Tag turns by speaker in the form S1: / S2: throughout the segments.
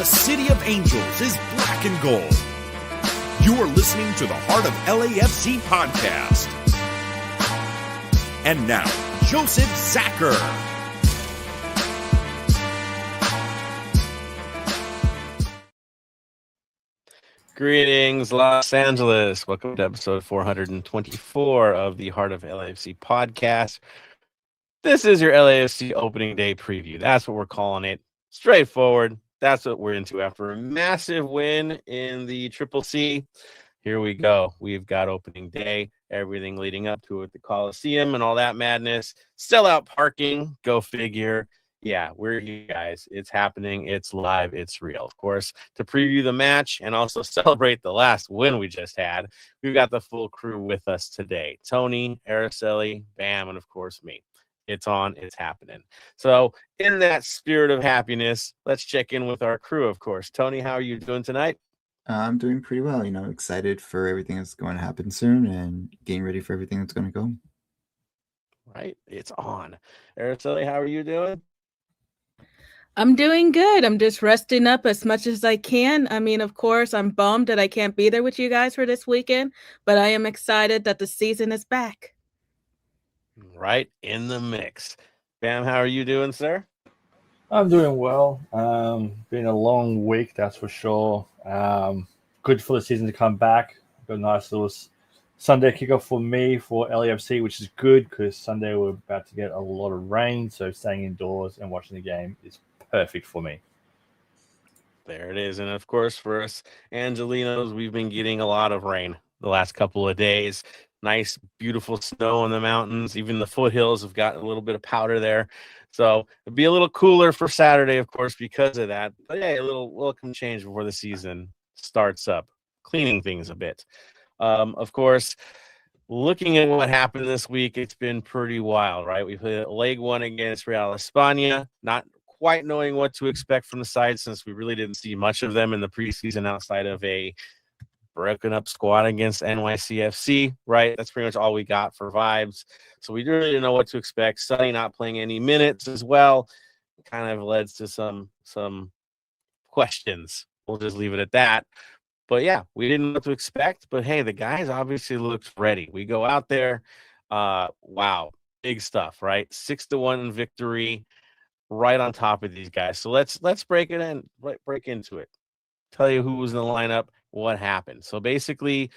S1: The city of angels is black and gold. You are listening to the Heart of LAFC podcast. And now, Joseph Zacher.
S2: Greetings, Los Angeles. Welcome to episode 424 of the Heart of LAFC podcast. This is your LAFC opening day preview. That's what we're calling it. Straightforward. That's what we're into after a massive win in the Triple C. Here we go. We've got opening day, everything leading up to it, the Coliseum and all that madness. Sellout parking, go figure. Yeah, we're here, guys. It's happening. It's live. It's real. Of course, to preview the match and also celebrate the last win we just had, we've got the full crew with us today. Tony, Araceli, Bam, and of course me. It's on. It's happening. So in that spirit of happiness, let's check in with our crew, of course. Tony, how are you doing tonight?
S3: I'm doing pretty well. Excited for everything that's going to happen soon and getting ready for everything that's going to go.
S2: Right. It's on. Araceli, how are you doing?
S4: I'm doing good. I'm just resting up as much as I can. I mean, of course, I'm bummed that I can't be there with you guys for this weekend, but I am excited that the season is back.
S2: Right in the mix. Bam, how are you doing, sir?
S5: I'm doing well. Been a long week, that's for sure. Good for the season to come back. Got a nice little Sunday kickoff for me for LAFC, which is good because Sunday we're about to get a lot of rain, so staying indoors and watching the game is perfect for me.
S2: There it is. And of course, for us Angelinos, we've been getting a lot of rain the last couple of days. Nice, beautiful snow in the mountains. Even the foothills have got a little bit of powder there. So it'll be a little cooler for Saturday, of course, because of that. But yeah, a little welcome change before the season starts up, cleaning things a bit. Of course, looking at what happened this week, it's been pretty wild, right? We played leg one against Real Espana, not quite knowing what to expect from the side since we really didn't see much of them in the preseason outside of a broken up squad against NYCFC, right? That's pretty much all we got for vibes. So we really didn't know what to expect. Sonny not playing any minutes as well kind of led to some questions. We'll just leave it at that. But yeah, we didn't know what to expect. But hey, the guys obviously looked ready. We go out there. Wow, big stuff, right? 6-1 victory, right on top of these guys. So let's break into it. Tell you who was in the lineup, what happened. So basically,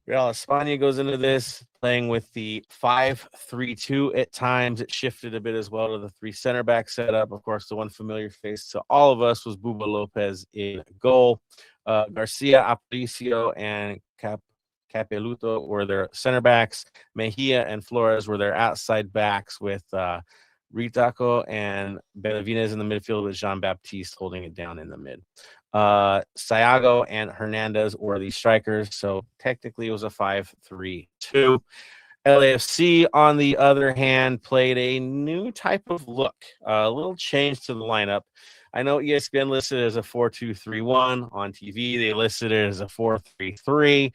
S2: Real Espana goes into this playing with the 5-3-2 at times. It shifted a bit as well to the 3 center back setup. Of course, the one familiar face to all of us was Buba Lopez in goal. Garcia, Aparicio, and Capeluto were their center backs. Mejia and Flores were their outside backs with Ritaco and Benavinez in the midfield with Jean-Baptiste holding it down in the mid. Sayago and Hernandez were the strikers, so technically it was a 5-3-2. LAFC, on the other hand, played a new type of look, a little change to the lineup. I know ESPN listed it as a 4-2-3-1 on TV. They listed it as a 4-3-3,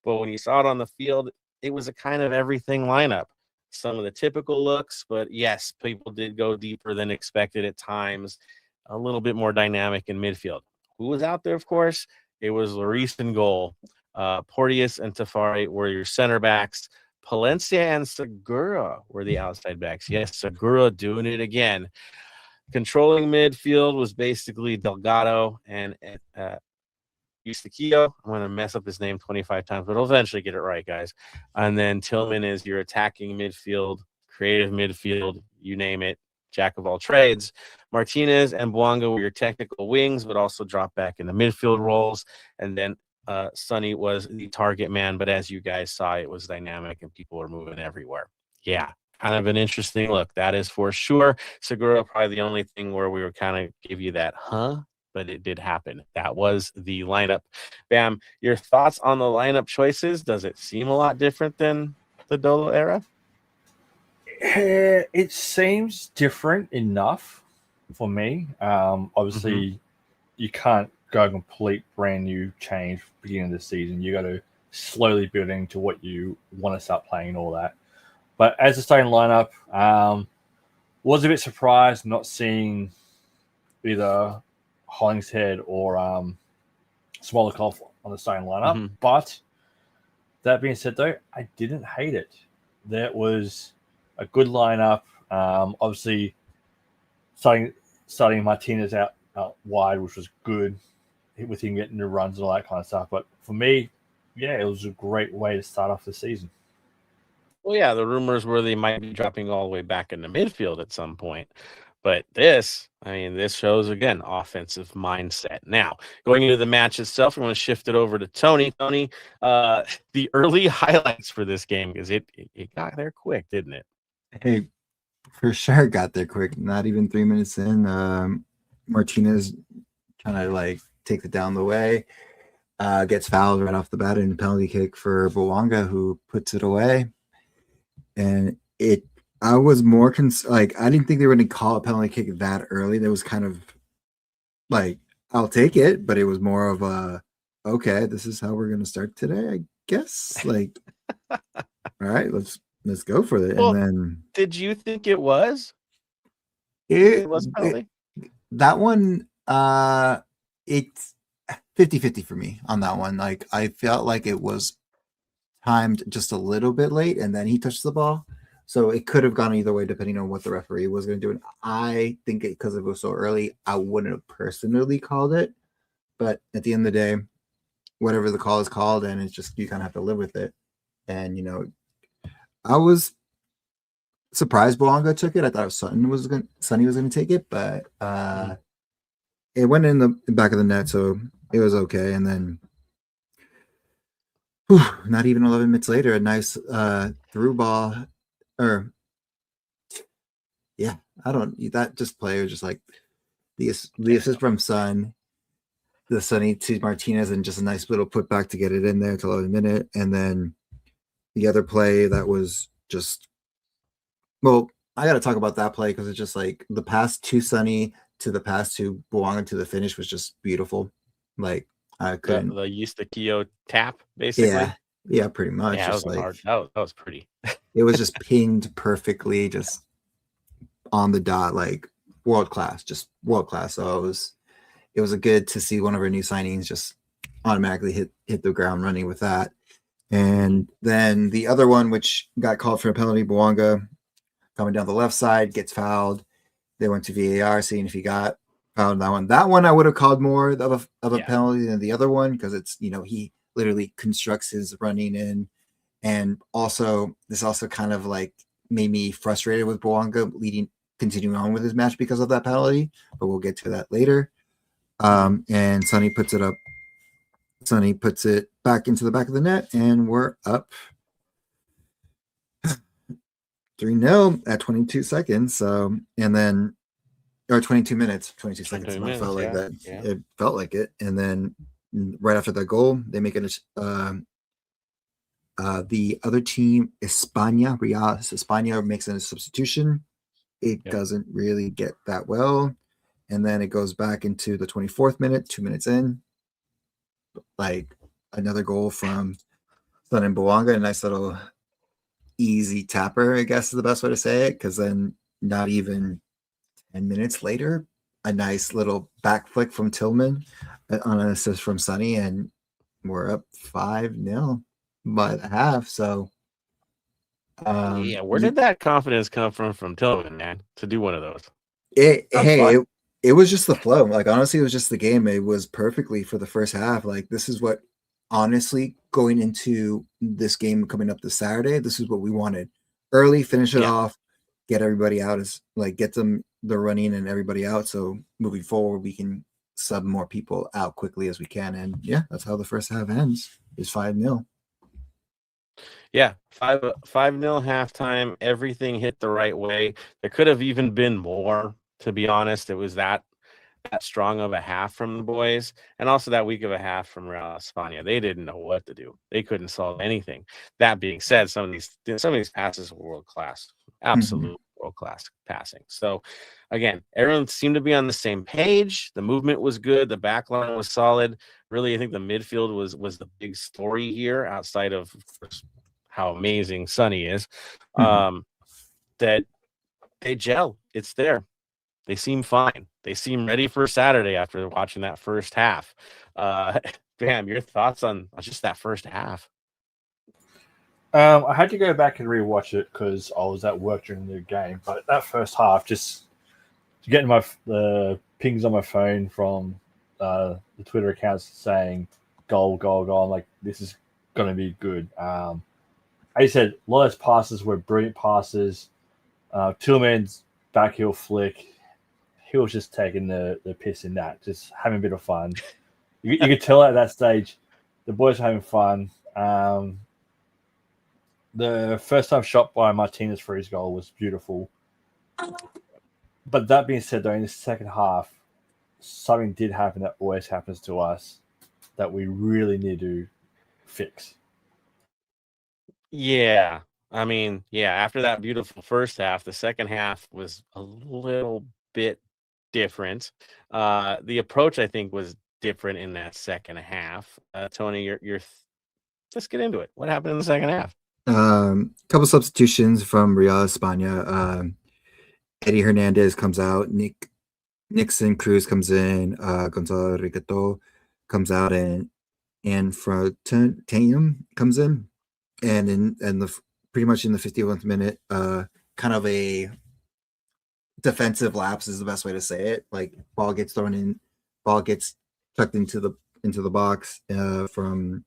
S2: but when you saw it on the field, it was a kind of everything lineup. Some of the typical looks, but yes, people did go deeper than expected at times, a little bit more dynamic in midfield. Who was out there, of course? It was Lloris in goal. Porteous and Tafari were your center backs. Palencia and Segura were the outside backs. Yes, Segura doing it again. Controlling midfield was basically Delgado and Eustaquio. I'm going to mess up his name 25 times, but I'll eventually get it right, guys. And then Tillman is your attacking midfield, creative midfield, you name it, jack of all trades. Martinez and Bouanga were your technical wings, but also drop back in the midfield roles. And then Sonny was the target man, but as you guys saw, it was dynamic and people were moving everywhere. Yeah, kind of an interesting look, that is for sure. Segura, probably the only thing where we were kind of give you that, but it did happen. That was the lineup. Bam, your thoughts on the lineup choices? Does it seem a lot different than the Dolo era?
S5: It seems different enough for me. Obviously, you can't go a complete brand new change beginning of the season. You got to slowly build into what you want to start playing and all that. But as a starting lineup, was a bit surprised not seeing either Hollingshead or Smolakov on the starting lineup.
S2: Mhm.
S5: But that being said, though, I didn't hate it. That was a good lineup. Obviously, starting Martinez out wide, which was good with him getting the runs and all that kind of stuff. But for me, yeah, it was a great way to start off the season.
S2: Well, yeah, the rumors were they might be dropping all the way back into midfield at some point. But this shows, again, offensive mindset. Now, going into the match itself, we want to shift it over to Tony. Tony, the early highlights for this game, because it got there quick, didn't it?
S3: Hey, for sure got there quick. Not even 3 minutes in. Martinez trying to like take it down the way. Gets fouled right off the bat in a penalty kick for Bouanga, who puts it away. And I was more I didn't think they were going to call a penalty kick that early. That was kind of like, I'll take it, but it was more of a, okay, this is how we're going to start today, I guess. Like, all right, let's go for it.
S2: Well,
S3: and then
S2: did you think it was?
S3: it
S2: was penalty?
S3: That one, it's 50-50 for me on that one. Like, I felt like it was timed just a little bit late, and then he touched the ball. So it could have gone either way depending on what the referee was going to do. And I think because it was so early, I wouldn't have personally called it. But at the end of the day, whatever the call is called, and it's just you kind of have to live with it. And, I was surprised Bouanga took it. I thought Sonny was going to take it, but it went in the back of the net, so it was okay. And then not even 11 minutes later, a nice through ball. That just player just like the assist from Son, the Sonny to Martinez, and just a nice little put back to get it in there to 11 minute. And then the other play that was just, well, I got to talk about that play because it's just like the pass to Sonny to the pass to Bouanga to the finish was just beautiful. Like I couldn't.
S2: The Eustachio tap, basically.
S3: Yeah, pretty much.
S2: Yeah,
S3: just
S2: that was
S3: like
S2: hard. That was pretty.
S3: It was just pinged perfectly, just on the dot, like world class, just world class. So it was a good to see one of our new signings just automatically hit the ground running with that. And then the other one, which got called for a penalty, Bouanga coming down the left side gets fouled. They went to VAR, seeing if he got fouled in that one. That one I would have called more of a penalty than the other one because it's he literally constructs his running in. And also, this also kind of like made me frustrated with Bouanga continuing on with his match because of that penalty, but we'll get to that later. And Sonny puts it up. Sonny puts it back into the back of the net, and we're up 3-0 at 22 seconds. So, and then, or 22 minutes, 22 seconds. It felt like that. Yeah. It felt like it. And then right after that goal, they make it the other team, Real Espana, makes a substitution. It doesn't really get that well. And then it goes back into the 24th minute, 2 minutes in. Like another goal from Son and Bouanga, a nice little easy tapper, I guess is the best way to say it. Because then not even 10 minutes later, a nice little back flick from Tillman on an assist from Sonny, and we're up 5-0 by the half. So
S2: where did that confidence come from Tillman, man, to do one of those?
S3: It was just the flow. Like, honestly, it was just the game. It was perfectly for the first half. Like, this is what, honestly, going into this game coming up this Saturday, this is what we wanted. Early, finish it off, get everybody out, get them the running and everybody out. So moving forward, we can sub more people out quickly as we can. And that's how the first half ends, is 5-0.
S2: Yeah, 5-0 halftime. Everything hit the right way. There could have even been more, to be honest. It was that strong of a half from the boys, and also that weak of a half from Real Espana. They didn't know what to do. They couldn't solve anything. That being said, some of these passes were world class, absolute world class passing. So again, everyone seemed to be on the same page. The movement was good. The back line was solid. Really, I think the midfield was the big story here, outside of course, how amazing Sonny is. That they gel. It's there. They seem fine. They seem ready for Saturday after watching that first half. Bam, your thoughts on just that first half?
S5: I had to go back and rewatch it because I was at work during the game. But that first half, just getting the pings on my phone from the Twitter accounts saying goal, goal, goal. I'm like, this is going to be good. I said, a lot of those passes were brilliant passes. Tillman's back heel flick, he was just taking the piss in that, just having a bit of fun. You could tell at that stage the boys were having fun. The first time shot by Martinez for his goal was beautiful. But that being said, though, in the second half, something did happen that always happens to us that we really need to fix.
S2: Yeah. I mean, yeah, after that beautiful first half, the second half was a little bit different. The approach, I think, was different in that second half. Tony, let's get into it. What happened in the second half?
S3: Couple substitutions from Real Espana. Eddie Hernandez comes out. Nixon Cruz comes in. Gonzalo Ricato comes out, and Frontanium comes in, and pretty much in the 51st minute, kind of a defensive lapse is the best way to say it. Like ball gets tucked into the box from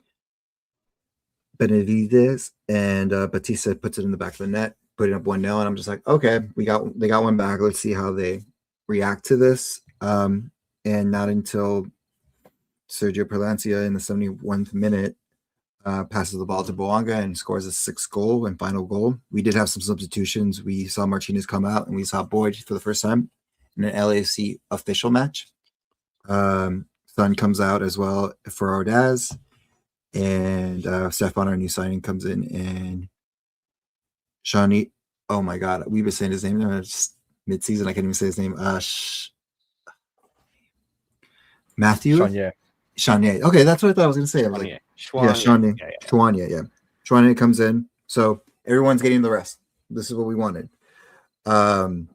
S3: Benavides, and Batista puts it in the back of the net, putting up 1-0. And I'm just like, okay, they got one back. Let's see how they react to this. And not until Sergio Perlancia in the 71st minute passes the ball to Boanga and scores a 6th goal and final goal. We did have some substitutions. We saw Martinez come out, and we saw Boyd for the first time in an LAFC official match. Sun comes out as well for Ordaz. And Stefan, our new signing, comes in, and Shawnee. Oh my God, we've been saying his name just mid-season. I can't even say his name. Matthew. Shawnee. Okay, that's what I thought I was going to say. I was like, Shawnee. Yeah. Shawnee comes in, so everyone's getting the rest. This is what we wanted. And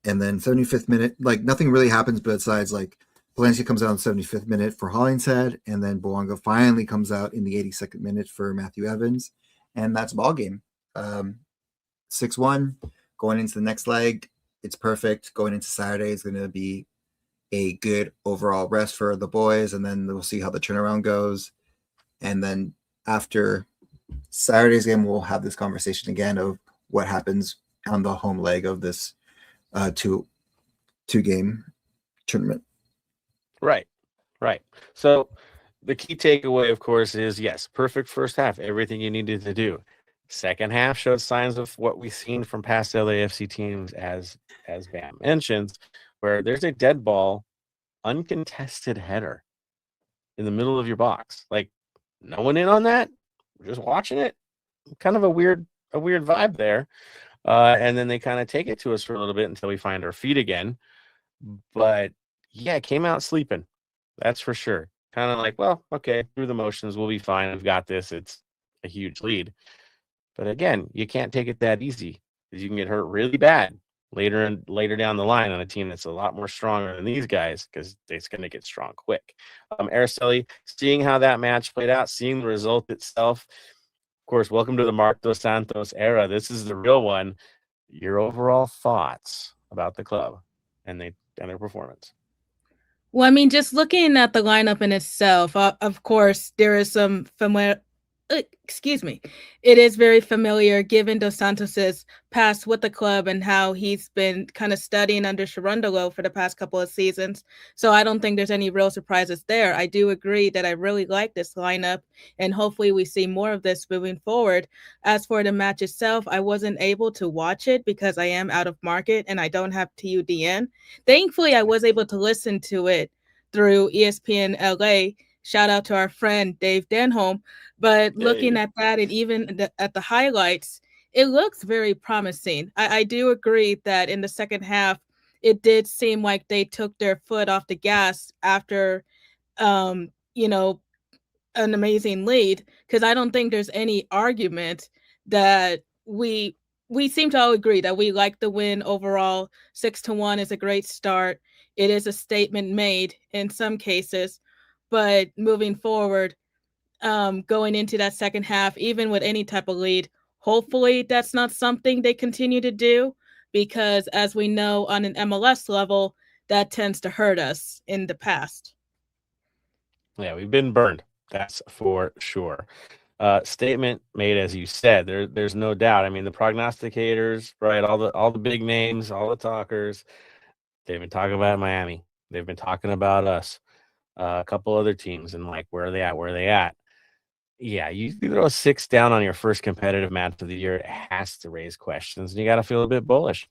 S3: then 75th minute, like nothing really happens besides like Valencia comes out in the 75th minute for Hollingshead, and then Boanga finally comes out in the 82nd minute for Matthew Evans, and that's a ball game. 6-1 going into the next leg. It's perfect. Going into Saturday is going to be a good overall rest for the boys, and then we'll see how the turnaround goes. And then after Saturday's game, we'll have this conversation again of what happens on the home leg of this two game tournament.
S2: Right. So the key takeaway, of course, is yes, perfect first half, everything you needed to do. Second half showed signs of what we've seen from past LAFC teams, as Bam mentions, where there's a dead ball, uncontested header in the middle of your box. Like no one in on that. We're just watching it. Kind of a weird vibe there. And then they kind of take it to us for a little bit until we find our feet again. But yeah, it came out sleeping. That's for sure. Kind of like, well, okay, through the motions, we'll be fine. We've got this. It's a huge lead. But again, you can't take it that easy because you can get hurt really bad later down the line on a team that's a lot more stronger than these guys, because it's going to get strong quick. Araceli, seeing how that match played out, seeing the result itself, of course, welcome to the Marc Dos Santos era. This is the real one. Your overall thoughts about the club and their performance?
S4: Well, I mean, just looking at the lineup in itself, of course, there is some familiar. It is very familiar given Dos Santos's past with the club and how he's been kind of studying under Cherundolo for the past couple of seasons. So I don't think there's any real surprises there. I do agree that I really like this lineup, and hopefully we see more of this moving forward. As for the match itself, I wasn't able to watch it because I am out of market and I don't have TUDN. Thankfully, I was able to listen to it through ESPN LA. Shout out to our friend Dave Denholm. But looking at that, and even at the highlights, it looks very promising. I do agree that in the second half, it did seem like they took their foot off the gas after, an amazing lead, because I don't think there's any argument that we we seem to all agree that we like the win overall. 6-1 is a great start. It is a statement made in some cases, but moving forward, going into that second half, even with any type of lead, hopefully that's not something they continue to do, because as we know on an MLS level, that tends to hurt us in the past.
S2: Yeah, we've been burned. That's for sure. Statement made, as you said. There's no doubt. I mean, the prognosticators, right? All the big names, all the talkers, they've been talking about Miami. They've been talking about us, a couple other teams, and like, where are they at? Where are they at? Yeah, you throw a 6 down on your first competitive match of the year, it has to raise questions, and you got to feel a bit bullish.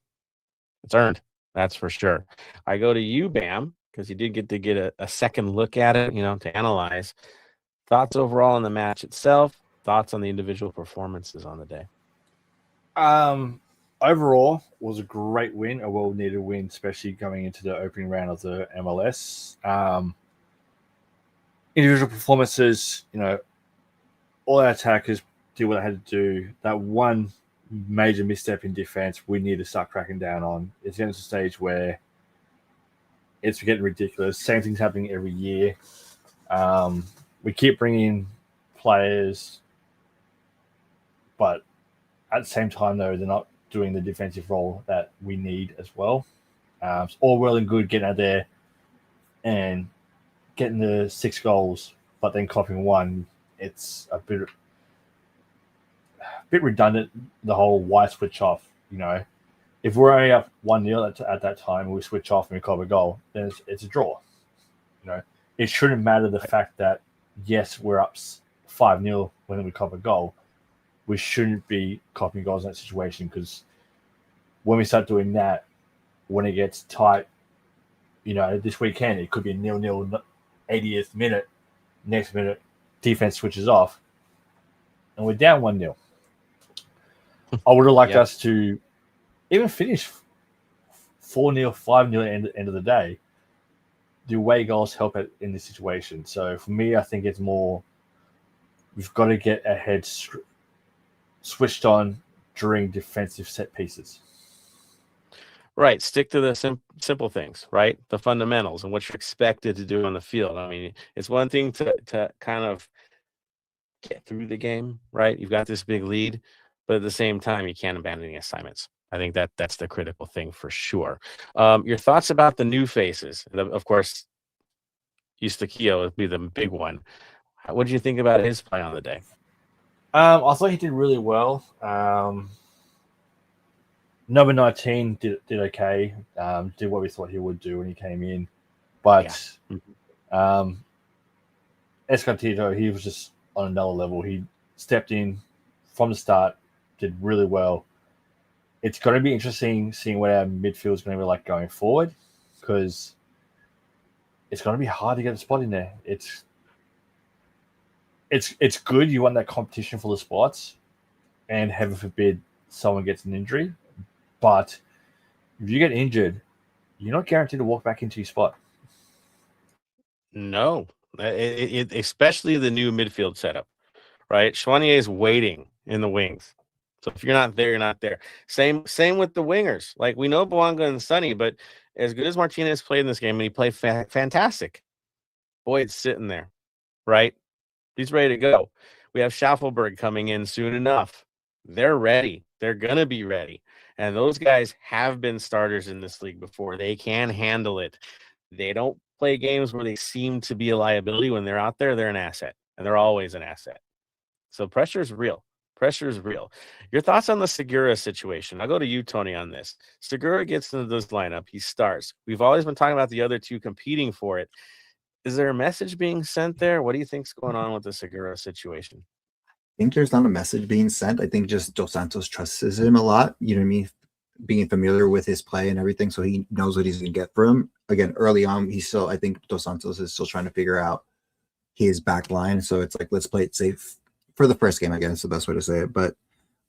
S2: It's earned. That's for sure. I go to you, Bam, because you did get a second look at it, to analyze. Thoughts overall on the match itself, thoughts on the individual performances on the day.
S5: Overall, was a great win, a well-needed win, especially going into the opening round of the MLS. Individual performances, all our attackers did what they had to do. That one major misstep in defense we need to start cracking down on. It's getting to a stage where it's getting ridiculous. Same thing's happening every year. We keep bringing players, but at the same time, though, they're not doing the defensive role that we need as well. It's all well and good getting out there and getting the 6 goals, but then copying one. It's a bit redundant, the whole why switch off. If we're only up 1-0 at that time and we switch off and we cop a goal, then it's a draw. It shouldn't matter the fact that, yes, we're up 5-0 when we cop a goal. We shouldn't be copying goals in that situation, because when we start doing that, when it gets tight, this weekend, it could be 0-0, 80th minute, next minute, defense switches off, and we're down 1-0. I would have liked us to even finish 4-0, 5-0 at the end of the day. The away goals help it in this situation. So for me, I think it's more, we've got to get our heads switched on during defensive set pieces.
S2: Right. Stick to the simple things, right? The fundamentals and what you're expected to do on the field. I mean, it's one thing to kind of get through the game, right? You've got this big lead, but at the same time, you can't abandon the assignments. I think that's the critical thing for sure. Your thoughts about the new faces? Of course, Eustaquio would be the big one. What did you think about his play on the day?
S5: I thought he did really well. Number 19 did okay. Did what we thought he would do when he came in. But Escondido, he was just on another level. He stepped in from the start, did really well. It's going to be interesting seeing what our midfield is going to be like going forward, because it's going to be hard to get a spot in there. It's good. You want that competition for the spots, and heaven forbid someone gets an injury. But if you get injured, you're not guaranteed to walk back into your spot.
S2: No, especially the new midfield setup, right? Chouanier is waiting in the wings. So if you're not there, you're not there. Same with the wingers. Like, we know Bouanga and Sonny, but as good as Martinez played in this game, and he played fantastic, Boyd's sitting there, right? He's ready to go. We have Schaffelberg coming in soon enough. They're ready. They're going to be ready. And those guys have been starters in this league before. They can handle it. They don't play games where they seem to be a liability. When they're out there, they're an asset, and they're always an asset. So pressure is real. Pressure is real. Your thoughts on the Segura situation? I'll go to you, Tony, on this. Segura gets into this lineup. He starts. We've always been talking about the other two competing for it. Is there a message being sent there? What do you think's going on with the Segura situation?
S3: I think there's not a message being sent. I think just Dos Santos trusts him a lot. You know what I mean? Being familiar with his play and everything, so he knows what he's going to get from him. Again, early on, I think Dos Santos is still trying to figure out his back line. So it's like, let's play it safe for the first game, I guess, is the best way to say it. But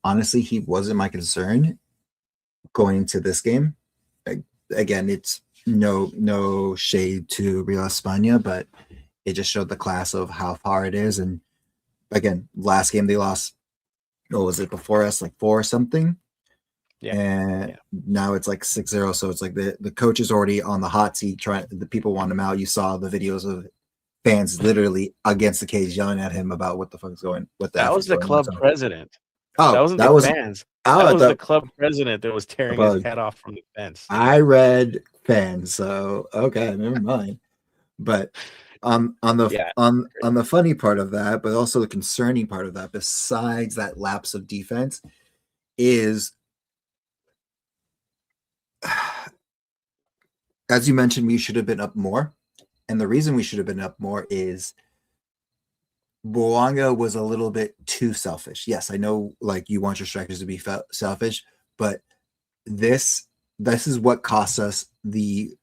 S3: honestly, he wasn't my concern going into this game. Again, it's no shade to Real Espana, but it just showed the class of how far it is. And again, last game they lost, what was it before us, like 4 or something?
S2: Yeah.
S3: And now it's like 6-0. So it's like the coach is already on the hot seat. The people want him out. You saw the videos of fans literally against the cage yelling at him about what the fuck's going. What
S2: That was the club
S3: on.
S2: president.
S3: Oh,
S2: That wasn't
S3: that
S2: the
S3: was
S2: fans.
S3: oh,
S2: That was the club president that was tearing his
S3: Bug.
S2: head off from the fence.
S3: I read fans, so okay, never mind. But on the funny part of that, but also the concerning part of that, besides that lapse of defense, is as you mentioned, we should have been up more. And the reason we should have been up more is Boanga was a little bit too selfish. Yes, I know like you want your strikers to be selfish, but this is what cost us the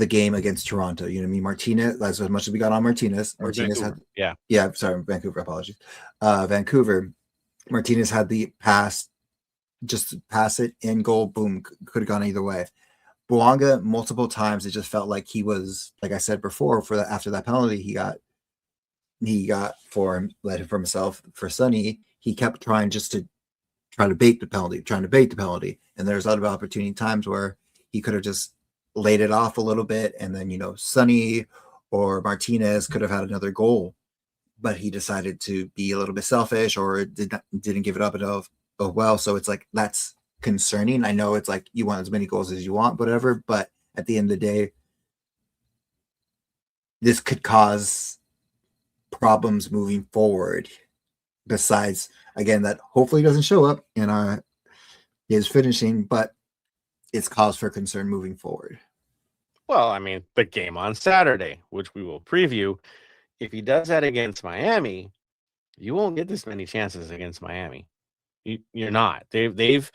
S3: game against Toronto. You know what I mean? Martinez, as much as we got on Martinez
S2: Vancouver.
S3: Sorry, Vancouver, apologies. Vancouver, Martinez had the pass, just pass it in goal, boom, could have gone either way. Boanga, multiple times, it just felt like he was, like I said before, after that penalty he got led him for himself for Sonny, he kept trying just to try to bait the penalty. And there's other opportunity times where he could have just laid it off a little bit, and then Sonny or Martinez could have had another goal, but he decided to be a little bit selfish or didn't give it up enough. Oh well, so it's like that's concerning. I know it's like you want as many goals as you want, whatever, but at the end of the day, this could cause problems moving forward. Besides, again, that hopefully doesn't show up in his finishing, but it's cause for concern moving forward.
S2: Well, I mean, the game on Saturday, which we will preview, if he does that against Miami, you won't get this many chances against Miami. You're not. They've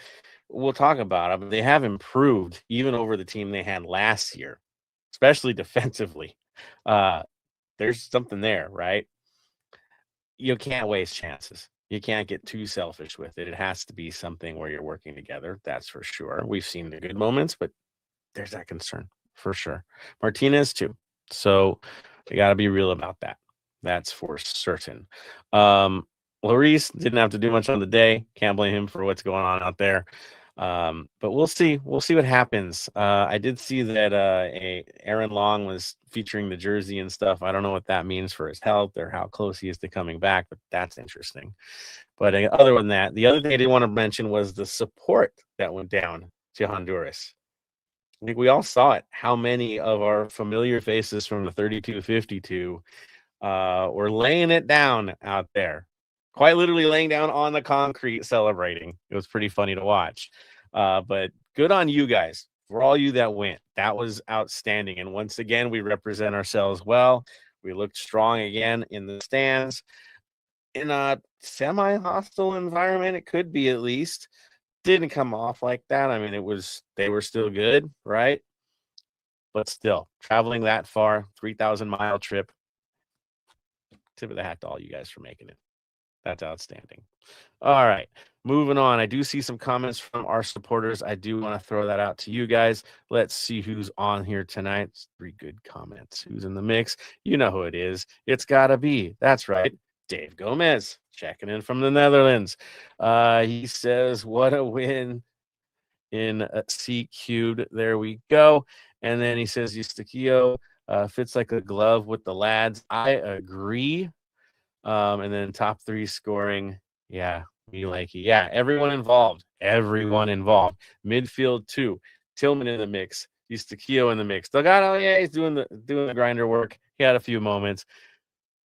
S2: we'll talk about it, but they have improved even over the team they had last year, especially defensively. There's something there, right? You can't waste chances. You can't get too selfish with it. It has to be something where you're working together. That's for sure. We've seen the good moments, but there's that concern for sure. Martinez too. So we got to be real about that. That's for certain. Lloris didn't have to do much on the day. Can't blame him for what's going on out there. But we'll see. We'll see what happens. I did see that Aaron Long was featuring the jersey and stuff. I don't know what that means for his health or how close he is to coming back, but that's interesting. But other than that, the other thing I did want to mention was the support that went down to Honduras. I think we all saw it. How many of our familiar faces from the 32-52 were laying it down out there. Quite literally laying down on the concrete celebrating. It was pretty funny to watch. But good on you guys. For all you that went. That was outstanding. And once again, we represent ourselves well. We looked strong again in the stands. In a semi-hostile environment, it could be at least. Didn't come off like that. I mean, they were still good, right? But still, traveling that far, 3,000-mile trip. Tip of the hat to all you guys for making it. That's outstanding. All right, moving on. I do see some comments from our supporters. I do want to throw that out to you guys. Let's see who's on here tonight. It's 3 good comments. Who's in the mix? You know who it is. It's got to be. That's right. Dave Gomez checking in from the Netherlands. He says, what a win in C-Cubed. There we go. And then he says, Eustaquio fits like a glove with the lads. I agree. And then top 3 scoring. Yeah, me like it. Yeah, everyone involved. Midfield too. Tillman in the mix. Eustaquio in the mix. Delgado, yeah, he's doing the grinder work. He had a few moments.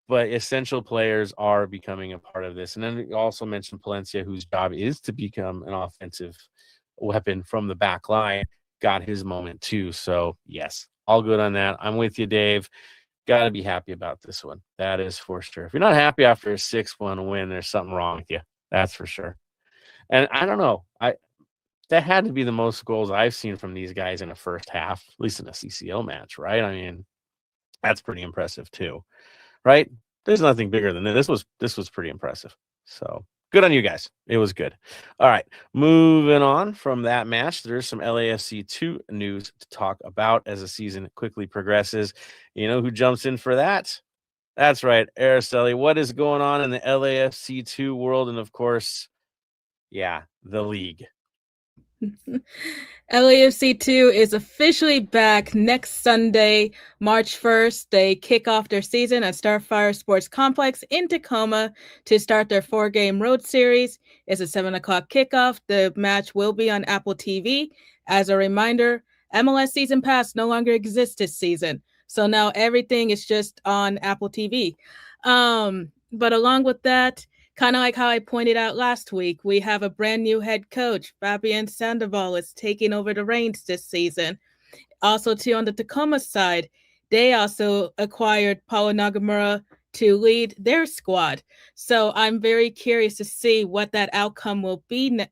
S2: But essential players are becoming a part of this. And then we also mentioned Palencia, whose job is to become an offensive weapon from the back line. Got his moment too. So, yes, all good on that. I'm with you, Dave. Got to be happy about this one. That is for sure. If you're not happy after a 6-1 win, there's something wrong with you. That's for sure. And I don't know. That had to be the most goals I've seen from these guys in a first half, at least in a CCL match, right? I mean, that's pretty impressive too, right? There's nothing bigger than this. This was pretty impressive. So good on you guys. It was good. All right, moving on from that match, there's some LAFC 2 news to talk about as the season quickly progresses. You know who jumps in for that? That's right, Araceli. What is going on in the LAFC 2 world? And of course, yeah, the league.
S4: LAFC 2 is officially back next Sunday, March 1st. They kick off their season at Starfire Sports Complex in Tacoma to start their 4-game road series. It's a 7 o'clock kickoff. The match will be on Apple TV. As a reminder, MLS Season Pass no longer exists this season. So now everything is just on Apple TV. But along with that, kind of like how I pointed out last week, we have a brand new head coach. Fabian Sandoval is taking over the reins this season. Also, too, on the Tacoma side, they also acquired Paulo Nagamura to lead their squad. So I'm very curious to see what that outcome will be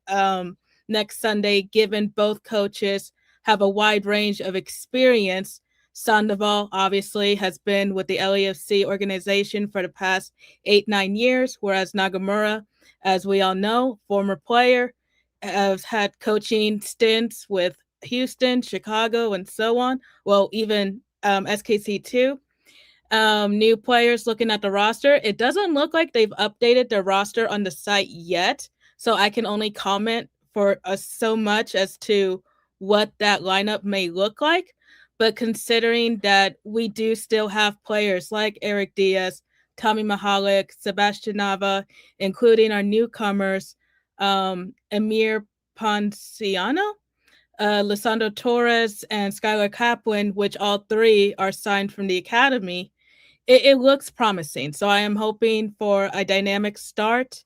S4: next Sunday, given both coaches have a wide range of experience. Sandoval obviously has been with the LAFC organization for the past 8-9 years, whereas Nagamura, as we all know, former player, has had coaching stints with Houston, Chicago, and so on. Well, even SKC too. New players looking at the roster. It doesn't look like they've updated their roster on the site yet, so I can only comment for so much as to what that lineup may look like. But considering that we do still have players like Eric Diaz, Tommy Mahalik, Sebastian Nava, including our newcomers, Emir Ponciano, Lisandro Torres, and Skylar Kaplan, which all three are signed from the academy, it looks promising. So I am hoping for a dynamic start.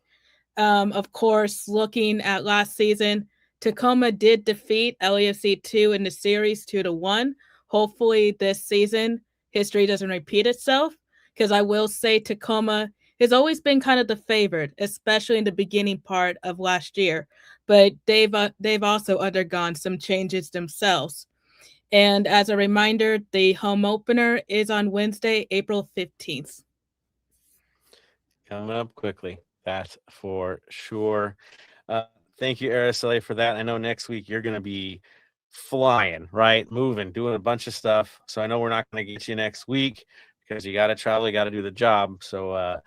S4: Of course, looking at last season, Tacoma did defeat LAFC 2 in the series 2-1. Hopefully this season, history doesn't repeat itself, because I will say Tacoma has always been kind of the favorite, especially in the beginning part of last year. But they've also undergone some changes themselves. And as a reminder, the home opener is on Wednesday, April 15th.
S2: Coming up quickly, that's for sure. Thank you, Araceli, for that. I know next week you're going to be flying, right? Moving, doing a bunch of stuff. So I know we're not going to get you next week because you got to travel, you got to do the job. So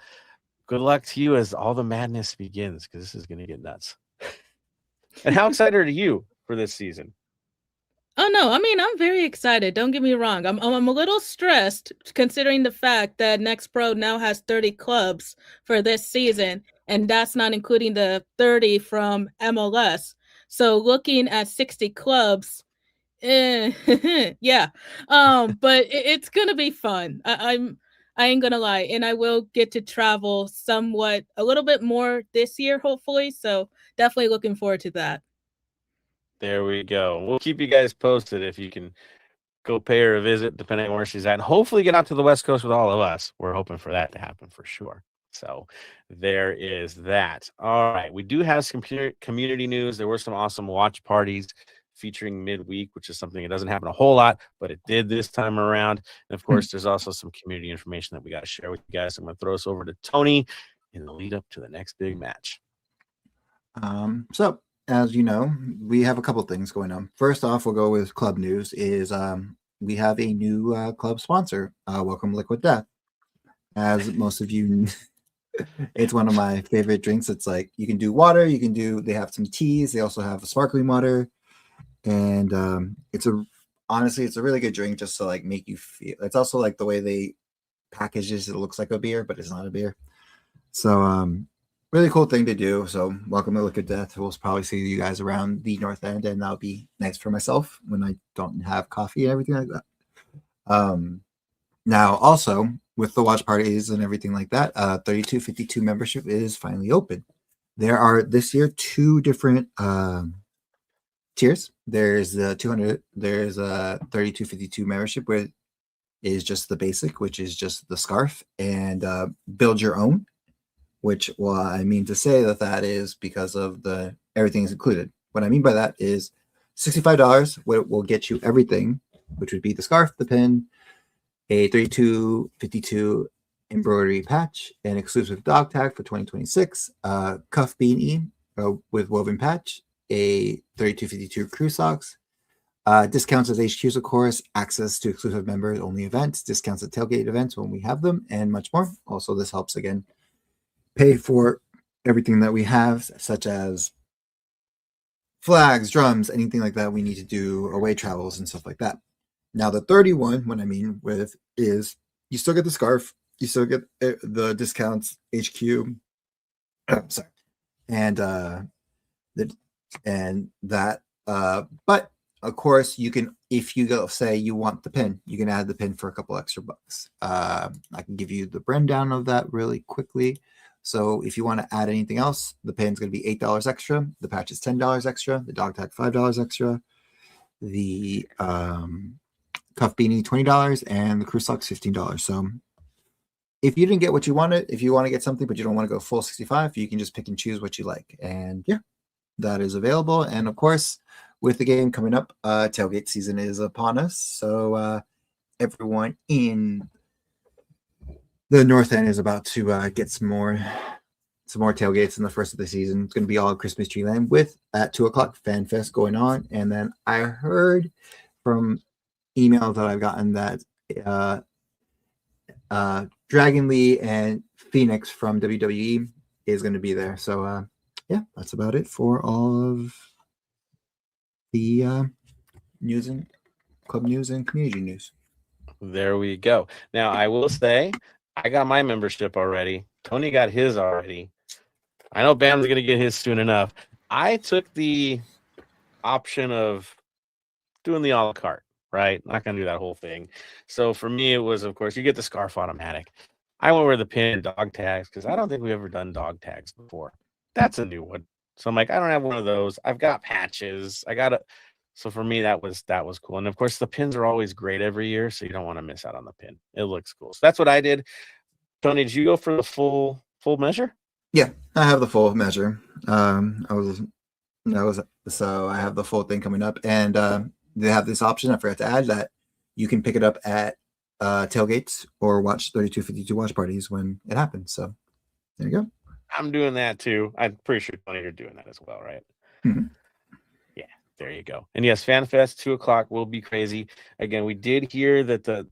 S2: good luck to you as all the madness begins, because this is going to get nuts. And how excited are you for this season?
S4: Oh, no, I mean, I'm very excited. Don't get me wrong. I'm a little stressed considering the fact that Next Pro now has 30 clubs for this season, and that's not including the 30 from MLS. So looking at 60 clubs, yeah. But it's gonna be fun. I ain't gonna lie, and I will get to travel somewhat a little bit more this year, hopefully. So definitely looking forward to that.
S2: There we go. We'll keep you guys posted if you can go pay her a visit, depending on where she's at, and hopefully get out to the West Coast with all of us. We're hoping for that to happen for sure. So there is that. All right. We do have some community news. There were some awesome watch parties featuring midweek, which is something that doesn't happen a whole lot, but it did this time around. And of course, there's also some community information that we got to share with you guys. I'm going to throw us over to Tony in the lead up to the next big match.
S3: So as you know, we have a couple things going on. First off, we'll go with club news. Is we have a new club sponsor. Welcome Liquid Death. As most of you, it's one of my favorite drinks. It's like you can do water, they have some teas, they also have a sparkling water, and honestly, it's a really good drink just to like make you feel. It's also like the way they package it looks like a beer, but it's not a beer. So really cool thing to do. So welcome to Liquid Death. We'll probably see you guys around the North End, and that'll be nice for myself when I don't have coffee and everything like that. Now also with the watch parties and everything like that, 3252 membership is finally open. There are this year 2 different tiers. There's the 200. There's a 3252 membership, where is just the basic, which is just the scarf, and build your own. Which, well, I mean to say that is because of the everything is included. What I mean by that is $65 will get you everything, which would be the scarf, the pin, a 3252 embroidery patch, an exclusive dog tag for 2026, cuff beanie with woven patch, a 3252 crew socks, discounts at HQs, of course, access to exclusive members only events, discounts at tailgate events when we have them, and much more. Also, this helps again pay for everything that we have, such as flags, drums, anything like that. We need to do away travels and stuff like that. Now the 31, what I mean with is you still get the scarf, you still get the discounts, HQ. Sorry, and but of course you can, if you go say you want the pin, you can add the pin for a couple extra bucks. I can give you the rundown of that really quickly. So if you want to add anything else, the pin's going to be $8 extra, the patch is $10 extra, the dog tag $5 extra, the cuff beanie $20, and the crew socks $15. So if you didn't get what you wanted, if you want to get something but you don't want to go full 65, you can just pick and choose what you like. And yeah, that is available. And of course, with the game coming up, tailgate season is upon us. So everyone in the North End is about to get some more tailgates in the first of the season. It's going to be all Christmas tree land with at 2:00 Fan Fest going on. And then I heard from emails that I've gotten that Dragon Lee and Phoenix from WWE is going to be there. So yeah, that's about it for all of the news and club news and community news.
S2: There we go. Now I will say I got my membership already. Tony got his already. I know Bam's going to get his soon enough. I took the option of doing the a la carte, right? Not going to do that whole thing. So for me, it was, of course, you get the scarf automatic. I went with the pin and dog tags because I don't think we've ever done dog tags before. That's a new one. So I'm like, I don't have one of those. I've got patches. I got it. So for me, that was cool. And of course, the pins are always great every year, so you don't want to miss out on the pin. It looks cool. So that's what I did. Tony, did you go for the full measure?
S3: Yeah, I have the full measure. So I have the full thing coming up, and they have this option. I forgot to add that you can pick it up at tailgates or watch 3252 watch parties when it happens. So there you go.
S2: I'm doing that too. I'm pretty sure Tony, you're doing that as well, right?
S3: Mm-hmm.
S2: Yeah, there you go. And yes, FanFest 2:00 will be crazy. Again, we did hear that the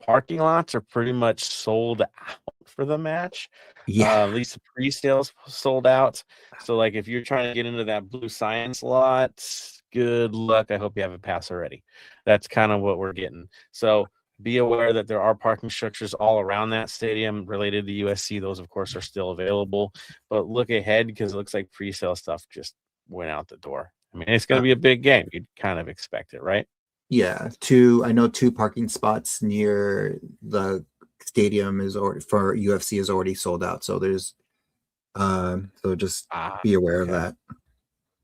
S2: parking lots are pretty much sold out for the match.
S3: Yeah,
S2: at least the pre-sales sold out. So like if you're trying to get into that blue science lot, good luck. I hope you have a pass already. That's kind of what we're getting. So be aware that there are parking structures all around that stadium related to USC. Those, of course, are still available. But look ahead because it looks like pre-sale stuff just went out the door. I mean, it's going to be a big game. You'd kind of expect it, right?
S3: Yeah, I know two parking spots near the stadium is already for UFC is already sold out. So there's so just be aware of that.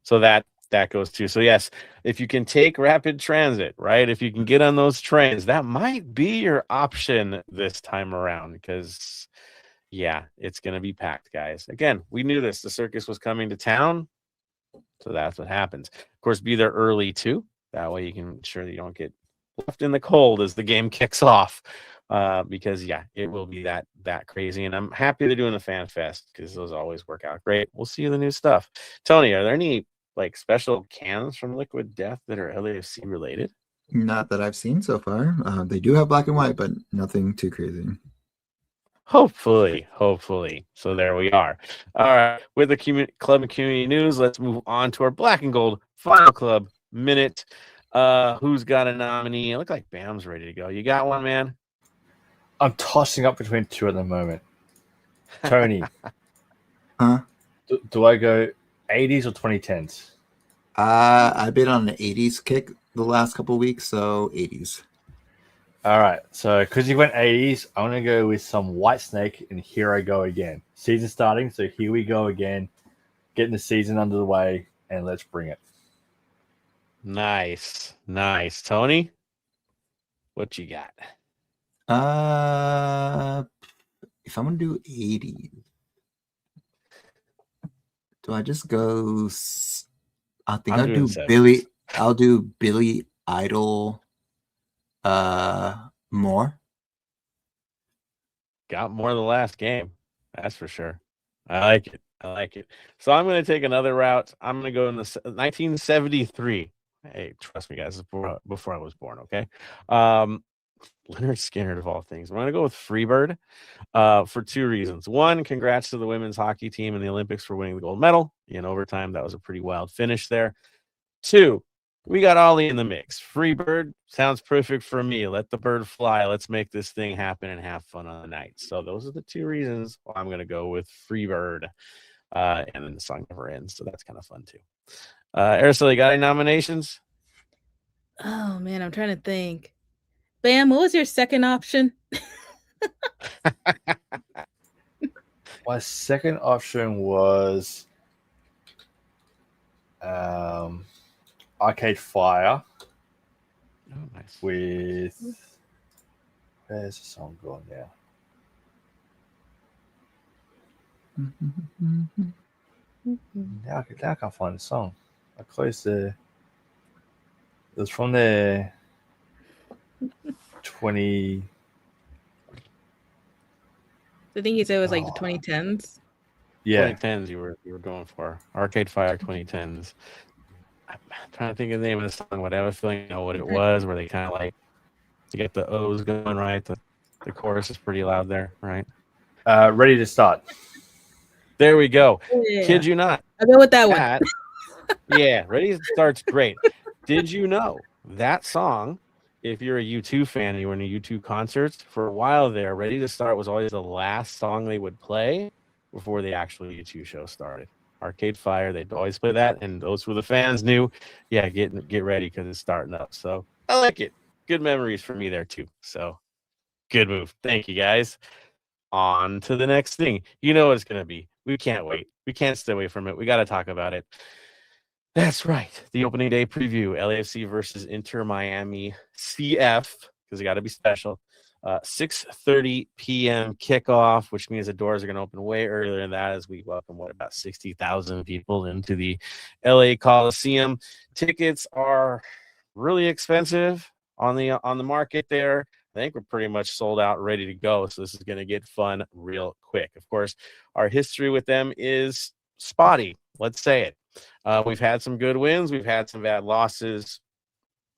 S2: So that goes too. So yes, if you can take rapid transit, right? If you can get on those trains, that might be your option this time around because yeah, it's going to be packed, guys. Again, we knew this. The circus was coming to town. So that's what happens. Of course, be there early too. That way you can ensure that you don't get left in the cold as the game kicks off. Because yeah, it will be that crazy. And I'm happy they're doing the Fan Fest because those always work out great. We'll see the new stuff. Tony, are there any like special cans from Liquid Death that are LAFC related?
S3: Not that I've seen so far. They do have black and white, but nothing too crazy.
S2: Hopefully. So there we are. All right. With the club and community news, let's move on to our black and gold final club minute. Who's got a nominee? It looked like Bam's ready to go. You got one, man?
S5: I'm tossing up between two at the moment. Tony.
S3: Huh?
S5: Do I go 80s or 2010s?
S3: I've been on an 80s kick the last couple of weeks, so 80s.
S5: All right. So because you went 80s, I'm going to go with some Whitesnake, and here I go again. Season starting, so here we go again. Getting the season under the way, and let's bring it.
S2: Nice. Tony, what you got?
S3: If I'm gonna do 80s, do I just go? I think I'll do
S2: 70s.
S3: Billy. I'll do Billy Idol. More.
S2: Got more the last game. That's for sure. I like it. So I'm going to take another route. I'm going to go in the 1973. Hey, trust me, guys, before I was born. Okay. Leonard Skinner of all things. I'm going to go with Freebird for two reasons. One, congrats to the women's hockey team in the Olympics for winning the gold medal in overtime. That was a pretty wild finish there. Two, we got Ollie in the mix. Freebird sounds perfect for me. Let the bird fly. Let's make this thing happen and have fun on the night. So those are the two reasons why I'm going to go with Freebird. And then the song never ends. So that's kind of fun too. Araceli, got any nominations?
S4: Oh man, I'm trying to think. Bam, what was your second option?
S5: My second option was Arcade Fire
S2: Oh, nice.
S5: with where's the song going now? Now I can't find the song. I closed the. It was from the 20.
S4: I think you said it was like the
S5: Oh.
S4: 2010s.
S5: Yeah,
S2: 2010s you were going for. Arcade Fire 2010s. I'm trying to think of the name of the song, but I have a feeling you know what it was, where they kind of like to get the O's going right. The chorus is pretty loud there, right?
S5: Ready to Start.
S2: There we go.
S4: Yeah.
S2: Kid you not.
S4: I'll go with that one.
S2: That, yeah, Ready to Start's great. Did you know that song, if you're a U2 fan and you were in a U2 concerts, for a while there, Ready to Start was always the last song they would play before the actual U2 show started. Arcade Fire, they'd always play that, and those who the fans knew, yeah, get ready because it's starting up. So I like it. Good memories for me there too. So good move. Thank you guys. On to the next thing. You know what it's gonna be. We can't wait. We can't stay away from it. We got to talk about it. That's right. The opening day preview, LAFC versus Inter Miami CF, because it got to be special. 6:30 p.m. kickoff, which means the doors are going to open way earlier than that as we welcome, about 60,000 people into the LA Coliseum. Tickets are really expensive on the market there. I think we're pretty much sold out, ready to go. So this is going to get fun real quick. Of course, our history with them is spotty. Let's say it. We've had some good wins. We've had some bad losses.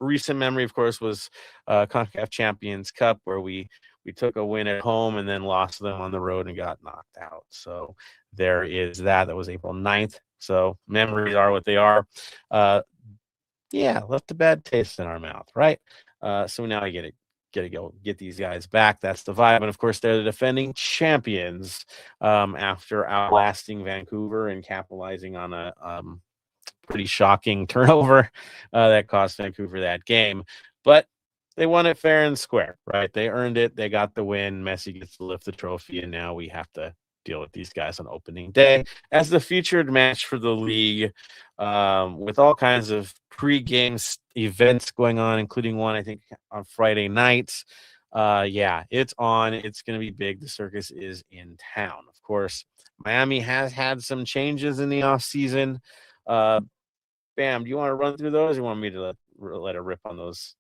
S2: Recent memory, of course, was CONCACAF Champions Cup, where we took a win at home and then lost them on the road and got knocked out. So there is that. That was April 9th. So memories are what they are. Yeah, left a bad taste in our mouth, right? So now I get it. Get these guys back. That's the vibe. And of course, they're the defending champions after outlasting Vancouver and capitalizing on a pretty shocking turnover that cost Vancouver that game. But they won it fair and square, right? They earned it. They got the win. Messi gets to lift the trophy, and now we have to deal with these guys on opening day as the featured match for the league, with all kinds of pre-game events going on, including one, I think, on Friday nights. Yeah, it's on. It's going to be big. The circus is in town. Of course, Miami has had some changes in the offseason. Bam, do you want to run through those, or you want me to let it rip on those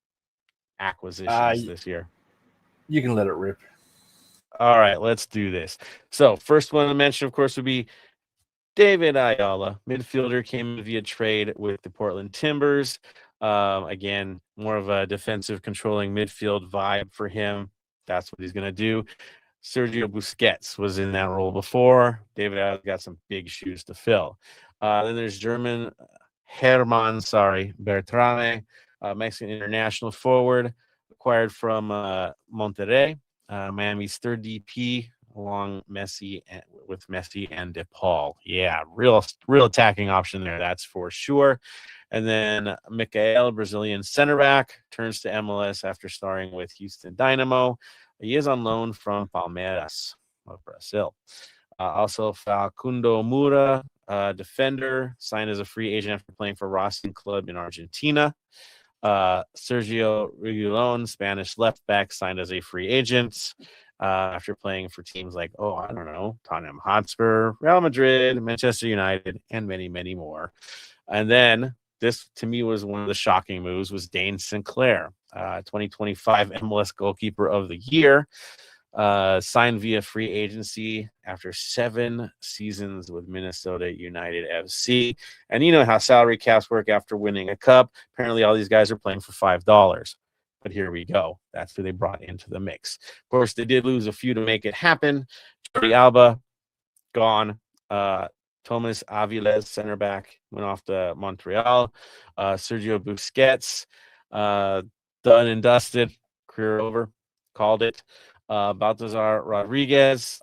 S2: acquisitions this year?
S5: You can let it rip.
S2: All right, let's do this. So first one to mention, of course, would be David Ayala, midfielder, came via trade with the Portland Timbers. Again, more of a defensive controlling midfield vibe for him. That's what he's going to do. Sergio Busquets was in that role before. David Ayala got some big shoes to fill. Then there's German Herman Bertrame, Mexican international forward, acquired from Monterrey. Miami's third DP, along with Messi and DePaul. Yeah, real attacking option there, that's for sure. And then Mikael, Brazilian center back, turns to MLS after starring with Houston Dynamo. He is on loan from Palmeiras of Brazil. Also, Facundo Moura, defender, signed as a free agent after playing for Racing Club in Argentina. Sergio Reguilon, Spanish left back, signed as a free agent after playing for teams like, Tottenham Hotspur, Real Madrid, Manchester United, and many, many more. And then this, to me, was one of the shocking moves, was Dane Sinclair, 2025 MLS Goalkeeper of the Year. Signed via free agency after 7 seasons with Minnesota United FC. And you know how salary caps work after winning a cup. Apparently, all these guys are playing for $5. But here we go. That's who they brought into the mix. Of course, they did lose a few to make it happen. Jordi Alba, gone. Thomas Aviles, center back, went off to Montreal. Sergio Busquets, done and dusted. Career over. Called it. Baltazar Rodriguez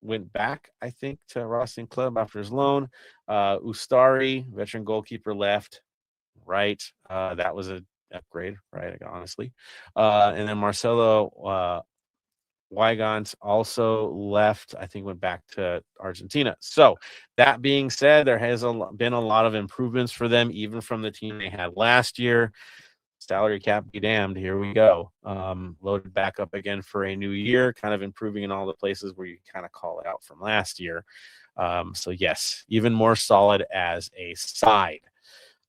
S2: went back, I think, to Racing Club after his loan. Ustari, veteran goalkeeper, left. Right. That was a upgrade, right? Honestly. And then Marcelo Weigand also left, I think went back to Argentina. So that being said, there has been a lot of improvements for them, even from the team they had last year. Salary cap be damned. Here we go. Loaded back up again for a new year, kind of improving in all the places where you kind of call it out from last year. So yes, even more solid as a side.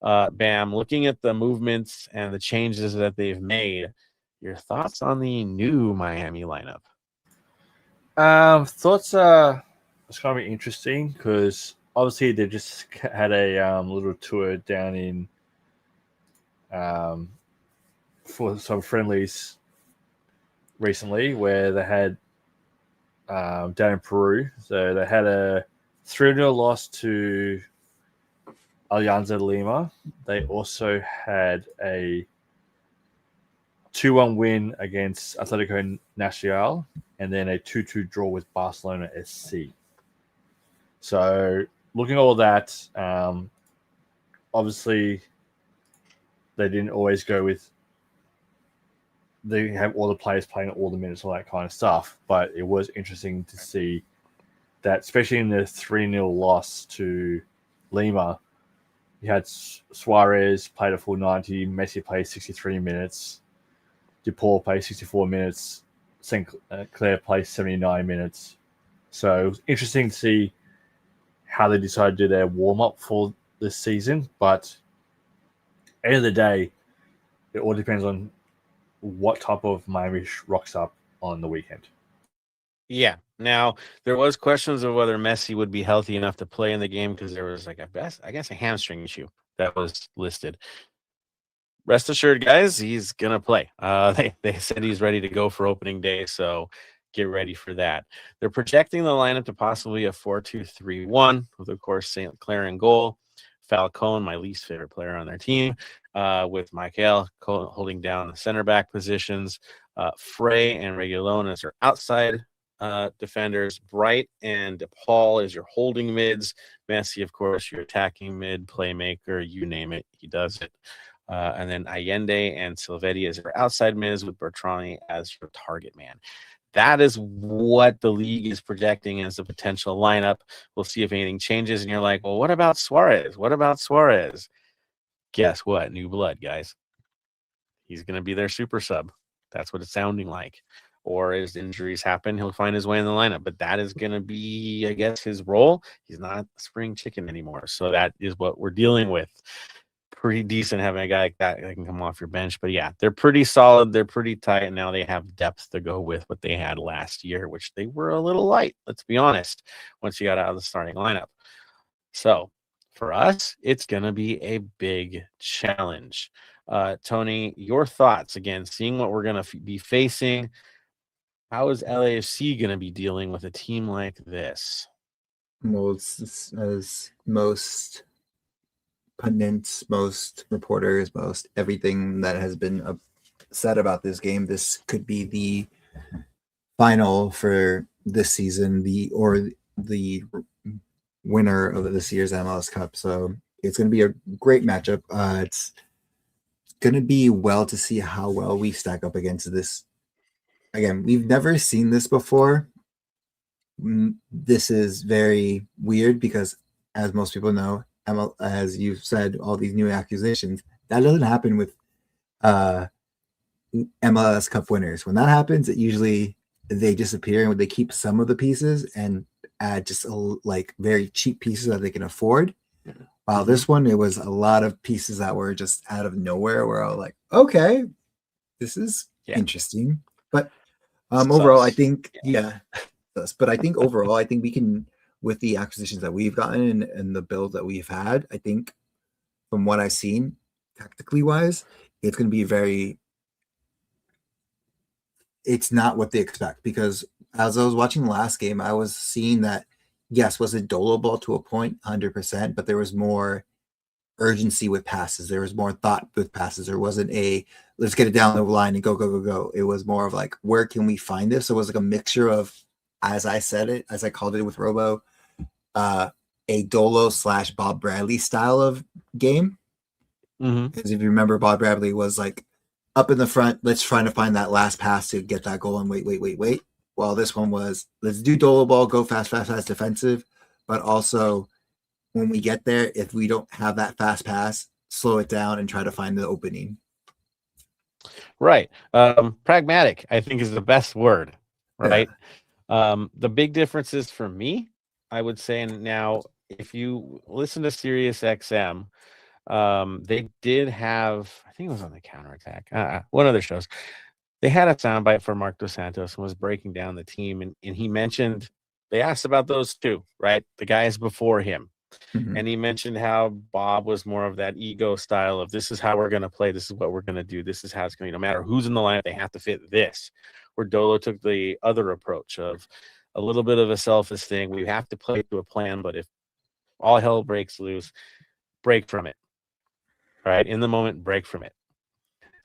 S2: Bam, looking at the movements and the changes that they've made, your thoughts on the new Miami lineup?
S5: Thoughts are it's going to be interesting because obviously they just had a little tour down in for some friendlies recently where they had down in Peru. So they had a 3-0 loss to Alianza Lima. They also had a 2-1 win against Atletico Nacional and then a 2-2 draw with Barcelona SC. So looking at all that, obviously they didn't always go with they have all the players playing all the minutes, all that kind of stuff. But it was interesting to see that, especially in the 3-0 loss to Lima, you had Suarez played a full 90, Messi played 63 minutes, DePaul played 64 minutes, St. Clair played 79 minutes. So it was interesting to see how they decided to do their warm-up for this season. But at the end of the day, it all depends on what type of Miami rocks up on the weekend.
S2: Yeah. Now, there was questions of whether Messi would be healthy enough to play in the game because there was, like, I guess a hamstring issue that was listed. Rest assured, guys, he's going to play. They said he's ready to go for opening day, so get ready for that. They're projecting the lineup to possibly a 4-2-3-1 with, of course, St. Clair in goal. Falcone, my least favorite player on their team, with Michael holding down the center back positions. Frey and Reguilon as their outside defenders. Bright and DePaul is your holding mids. Messi, of course, your attacking mid, playmaker, you name it, he does it. And then Allende and Silvetti as your outside mids with Bertrani as your target man. That is what the league is projecting as a potential lineup. We'll see if anything changes. And you're like, well, what about Suarez? What about Suarez? Guess what? New blood, guys. He's going to be their super sub. That's what it's sounding like. Or as injuries happen, he'll find his way in the lineup. But that is going to be, I guess, his role. He's not spring chicken anymore. So that is what we're dealing with. Pretty decent having a guy like that can come off your bench. But yeah, they're pretty solid. They're pretty tight. And now they have depth to go with what they had last year, which they were a little light, let's be honest, once you got out of the starting lineup. So for us, it's going to be a big challenge. Tony, your thoughts again, seeing what we're going to be facing. How is LAFC going to be dealing with a team like this?
S3: Well, it's as most pundits, most reporters, most everything that has been said about this game, this could be the final for this season, the winner of this year's MLS Cup. So it's going to be a great matchup. It's going to be well to see how well we stack up against this. Again, we've never seen this before. This is very weird because, as most people know, as you said, all these new accusations, that doesn't happen with MLS Cup winners. When that happens, it usually they disappear and they keep some of the pieces and add just like very cheap pieces that they can afford. While this one, it was a lot of pieces that were just out of nowhere. Where I was like, okay, this is interesting. But overall, I think but I think overall, I think we can, with the acquisitions that we've gotten and the build that we've had, I think from what I've seen, tactically wise, it's going to be very it's not what they expect, because as I was watching the last game, I was seeing that, yes, was it dolable to a point, 100%, but there was more urgency with passes. There was more thought with passes. There wasn't a let's get it down the line and go, go, go, go. It was more of like, where can we find this? So it was like a mixture of, as I said it, as I called it with Robo, a Dolo / Bob Bradley style of game. Because if you remember, Bob Bradley was like up in the front, let's try to find that last pass to get that goal and wait. Well, this one was, let's do Dolo ball, go fast, defensive, but also when we get there, if we don't have that fast pass, slow it down and try to find the opening.
S2: Right. Pragmatic, I think, is the best word, right? Yeah. The big differences for me, I would say, and now if you listen to Sirius XM, they did have, I think it was on the Counterattack, one of their shows. They had a soundbite for Mark Dos Santos and was breaking down the team. And he mentioned, they asked about those two, right? The guys before him. Mm-hmm. And he mentioned how Bob was more of that ego style of, this is how we're going to play. This is what we're going to do. This is how it's going to be. No matter who's in the lineup, they have to fit this. Where Dolo took the other approach of a little bit of a selfish thing. We have to play to a plan, but if all hell breaks loose, break from it. Right? In the moment, break from it.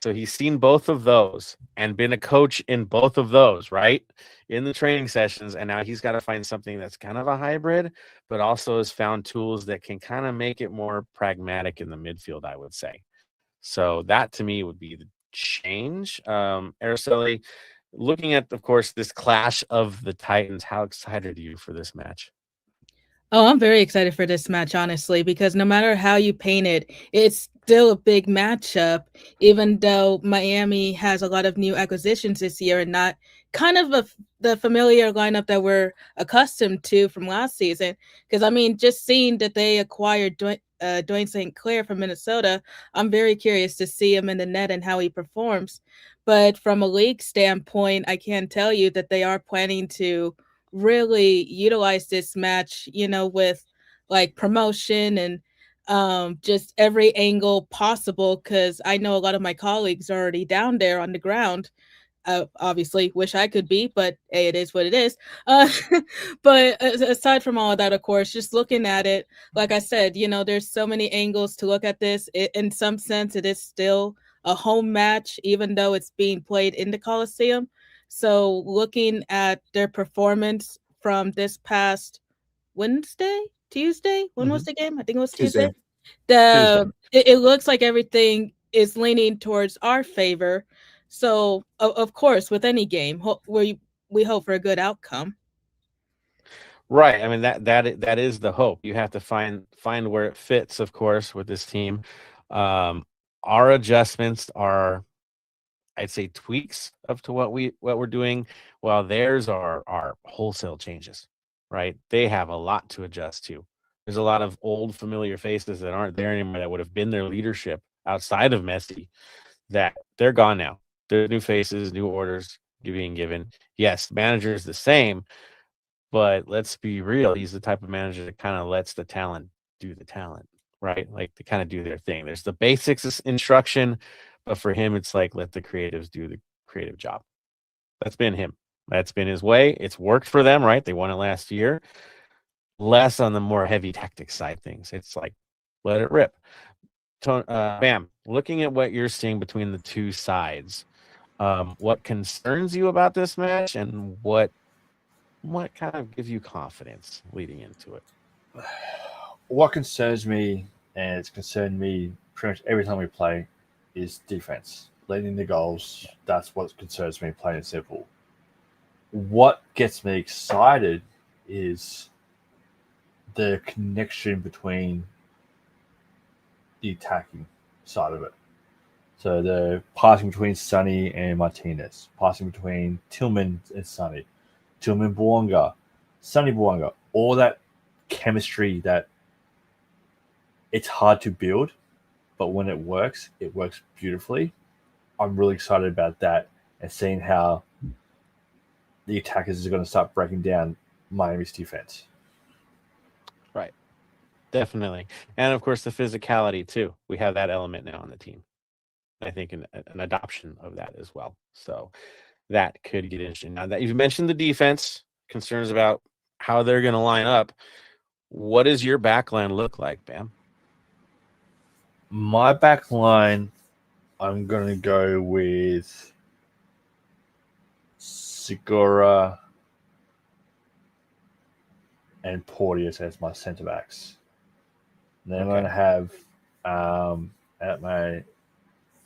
S2: So he's seen both of those and been a coach in both of those, right? In the training sessions. And now he's got to find something that's kind of a hybrid, but also has found tools that can kind of make it more pragmatic in the midfield, I would say. So that to me would be the change. Araceli, looking at, of course, this clash of the Titans, how excited are you for this match?
S4: Oh, I'm very excited for this match, honestly, because no matter how you paint it, it's still a big matchup, even though Miami has a lot of new acquisitions this year and not kind of the familiar lineup that we're accustomed to from last season. Because, I mean, just seeing that they acquired Dwayne St. Clair from Minnesota, I'm very curious to see him in the net and how he performs. But from a league standpoint, I can tell you that they are planning to really utilize this match, with like promotion and just every angle possible, because I know a lot of my colleagues are already down there on the ground. Obviously wish I could be, but hey, it is what it is. But aside from all of that, of course, just looking at it, like I said, there's so many angles to look at this. In some sense, it is still a home match, even though it's being played in the Coliseum. So looking at their performance from this past Tuesday, when was the game? I think it was Tuesday. It looks like everything is leaning towards our favor. So of course, with any game, we hope for a good outcome.
S2: Right. I mean, that is the hope. You have to find where it fits, of course, with this team. Our adjustments are, I'd say, tweaks up to what we're doing, while theirs are wholesale changes, right? They have a lot to adjust to. There's a lot of old familiar faces that aren't there anymore that would have been their leadership outside of Messi, that they're gone now. There's new faces, new orders being given. Yes, the manager is the same, but let's be real. He's the type of manager that kind of lets the talent do the talent, right? Like, they kind of do their thing. There's the basics instruction, but for him, it's like, let the creatives do the creative job. That's been him. That's been his way. It's worked for them, right? They won it last year. Less on the more heavy tactics side things. It's like, let it rip. Bam, looking at what you're seeing between the two sides, what concerns you about this match, and what kind of gives you confidence leading into it?
S5: What concerns me, and it's concerned me pretty much every time we play, is defense. Leading the goals, that's what concerns me, plain and simple. What gets me excited is the connection between the attacking side of it. So the passing between Sonny and Martinez, passing between Tillman and Sonny, Tillman Bouanga, Sonny Bouanga, all that chemistry that it's hard to build, but when it works beautifully. I'm really excited about that and seeing how the attackers are going to start breaking down Miami's defense.
S2: Right. Definitely. And of course, the physicality too. We have that element now on the team. I think an adoption of that as well. So that could get interesting. Now that you've mentioned the defense, concerns about how they're going to line up, what does your back line look like, Bam?
S5: My back line, I'm going to go with Segura and Porteous as my centre backs. And then I'm going to have at my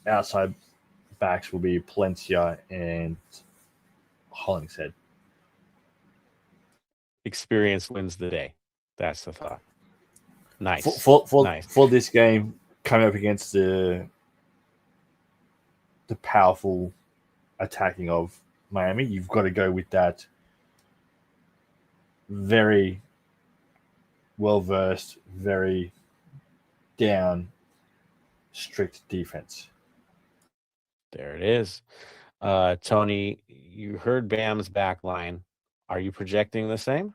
S5: outside backs will be Palencia and Hollingshead.
S2: Experience wins the day. That's the thought. Nice.
S5: For this game, coming up against the powerful attacking of Miami, you've got to go with that very well-versed, very down, strict defense.
S2: There it is. Tony, you heard Bam's back line. Are you projecting the same?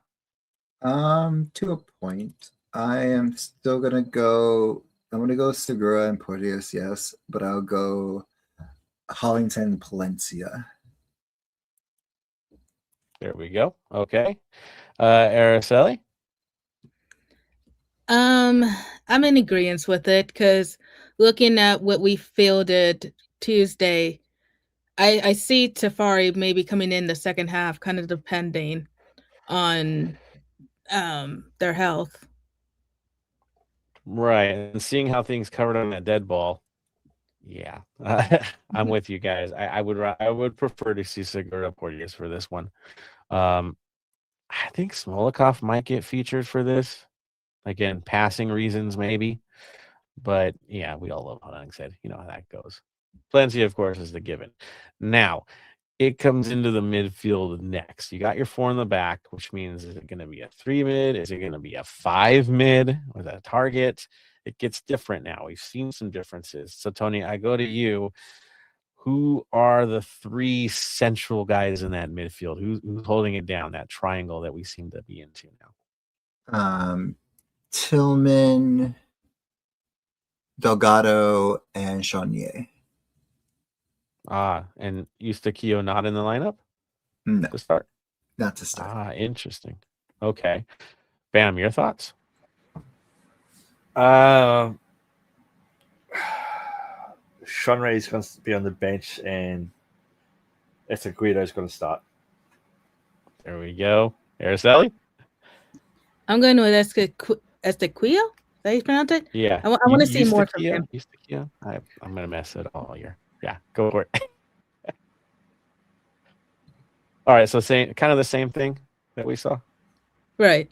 S3: To a point. I am still gonna go. I'm gonna go Segura and Porteous, yes, but I'll go Hollington and Palencia.
S2: There we go. Okay. Araceli?
S4: I'm in agreement with it because looking at what we fielded Tuesday, I see Tafari maybe coming in the second half, kind of depending on their health.
S2: Right. And seeing how things covered on that dead ball. Yeah. I'm with you guys. I would prefer to see Segura Porteous for this one. I think Smolikov might get featured for this. Again, passing reasons maybe. But yeah, we all love Hollingshead. You know how that goes. Palencia, of course, is the given. Now, it comes into the midfield next. You got your 4 in the back, which means is it going to be a 3 mid? Is it going to be a 5 mid with a target? It gets different now. We've seen some differences. So, Tony, I go to you. Who are the 3 central guys in that midfield? Who's holding it down, that triangle that we seem to be into now?
S3: Tillman, Delgado, and Chaudier.
S2: And Eustachio not in the lineup?
S3: No,
S2: to start?
S3: Not to start.
S2: Interesting. Okay. Bam, your thoughts?
S5: Sean Ray is going to be on the bench, and Guido is going to start.
S2: There we go. Araceli?
S4: I'm going with Estequio. Is that how you pronounce it?
S2: Yeah.
S4: I want to see more from him.
S2: Eustachio? I'm going to mess it all year. Yeah, go for it. All right, so kind of the same thing that we saw?
S4: Right.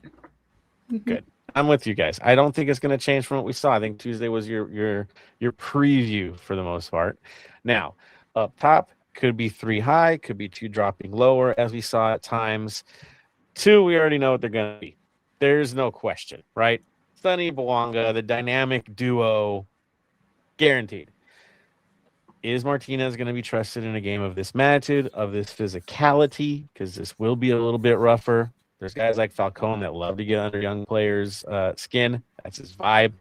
S2: Good. I'm with you guys. I don't think it's going to change from what we saw. I think Tuesday was your preview for the most part. Now, up top could be 3 high, could be 2 dropping lower, as we saw at times. 2, we already know what they're going to be. There's no question, right? Sonny Bwanga, the dynamic duo, guaranteed. Is Martinez going to be trusted in a game of this magnitude, of this physicality? Because this will be a little bit rougher. There's guys like Falcone that love to get under young players' skin. That's his vibe.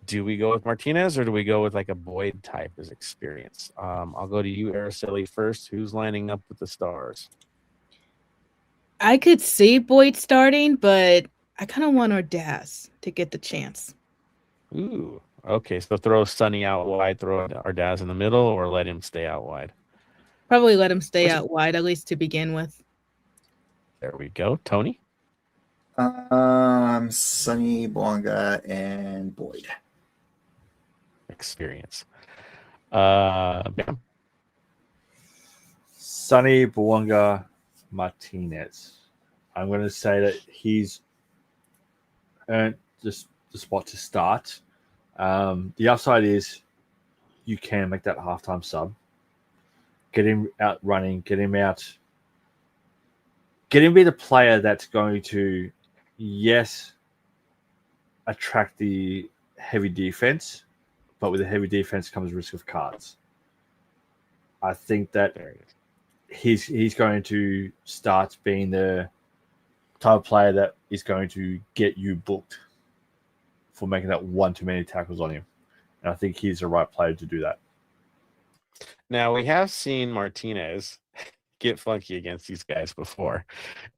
S2: Do we go with Martinez or do we go with like a Boyd type as experience? I'll go to you, Araceli, first. Who's lining up with the stars?
S4: I could see Boyd starting, but I kind of want Ordaz to get the chance.
S2: Ooh, okay. So throw Sonny out wide, throw Ordaz in the middle, or let him stay out wide?
S4: Probably let him stay out wide, at least to begin with.
S2: There we go. Tony?
S3: Sonny, Bwanga, and Boyd.
S2: Experience. Bam.
S5: Sonny, Bwanga, Martinez. I'm going to say that he's earned the spot to start. The upside is you can make that halftime sub. Get him out running, get him be the player that's going to, yes, attract the heavy defense, but with the heavy defense comes risk of cards. I think that he's going to start being the type of player that is going to get you booked for making that one too many tackles on him. And I think he's the right player to do that.
S2: Now, we have seen Martinez get funky against these guys before